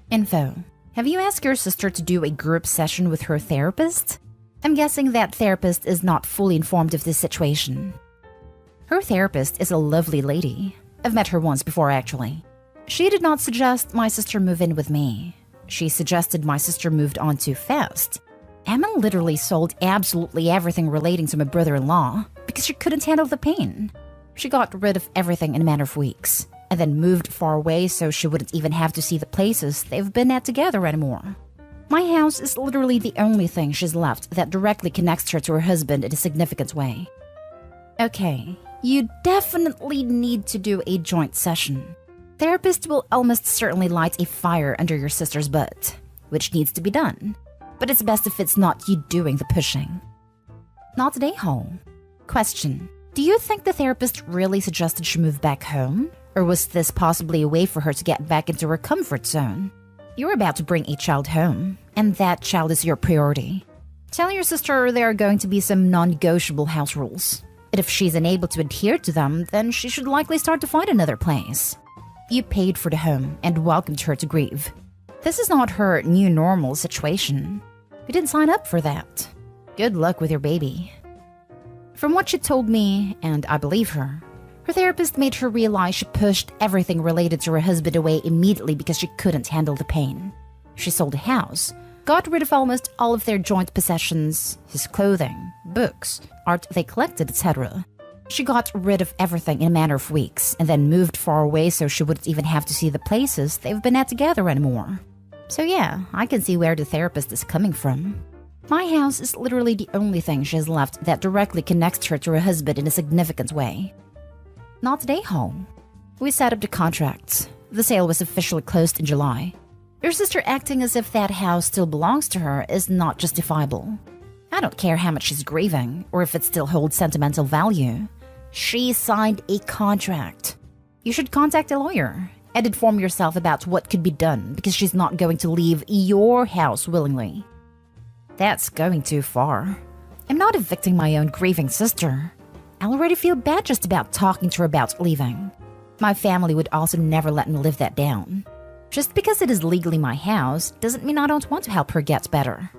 S1: Info. Have you asked your sister to do a group session with her therapist? I'm guessing that therapist is not fully informed of this situation. Her therapist is a lovely lady. I've met her once before, actually. She did not suggest my sister move in with me. She suggested my sister moved on too fast. Emma literally sold absolutely everything relating to my brother-in-law because she couldn't handle the pain. She got rid of everything in a matter of weeks, and then moved far away so she wouldn't even have to see the places they've been at together anymore. My house is literally the only thing she's left that directly connects her to her husband in a significant way. Okay, you definitely need to do a joint session. Therapist will almost certainly light a fire under your sister's butt, which needs to be done. But it's best if it's not you doing the pushing. Not today, home. Question. Do you think the therapist really suggested she move back home? Or was this possibly a way for her to get back into her comfort zone? You're about to bring a child home, and that child is your priority. Tell your sister there are going to be some non-negotiable house rules. And if she's unable to adhere to them, then she should likely start to find another place. You paid for the home and welcomed her to grieve. This is not her new normal situation. You didn't sign up for that. Good luck with your baby. From what she told me, and I believe her therapist made her realize she pushed everything related to her husband away immediately because she couldn't handle the pain. She sold a house, got rid of almost all of their joint possessions, his clothing, books, art they collected, etc. She got rid of everything in a matter of weeks and then moved far away so she wouldn't even have to see the places they've been at together anymore. So yeah, I can see where the therapist is coming from. My house is literally the only thing she has left that directly connects her to her husband in a significant way. Not today, home. We set up the contracts. The sale was officially closed in July. Your sister acting as if that house still belongs to her is not justifiable. I don't care how much she's grieving or if it still holds sentimental value. She signed a contract. You should contact a lawyer and inform yourself about what could be done because she's not going to leave your house willingly. That's going too far. I'm not evicting my own grieving sister. I already feel bad just about talking to her about leaving. My family would also never let me live that down. Just because it is legally my house doesn't mean I don't want to help her get better.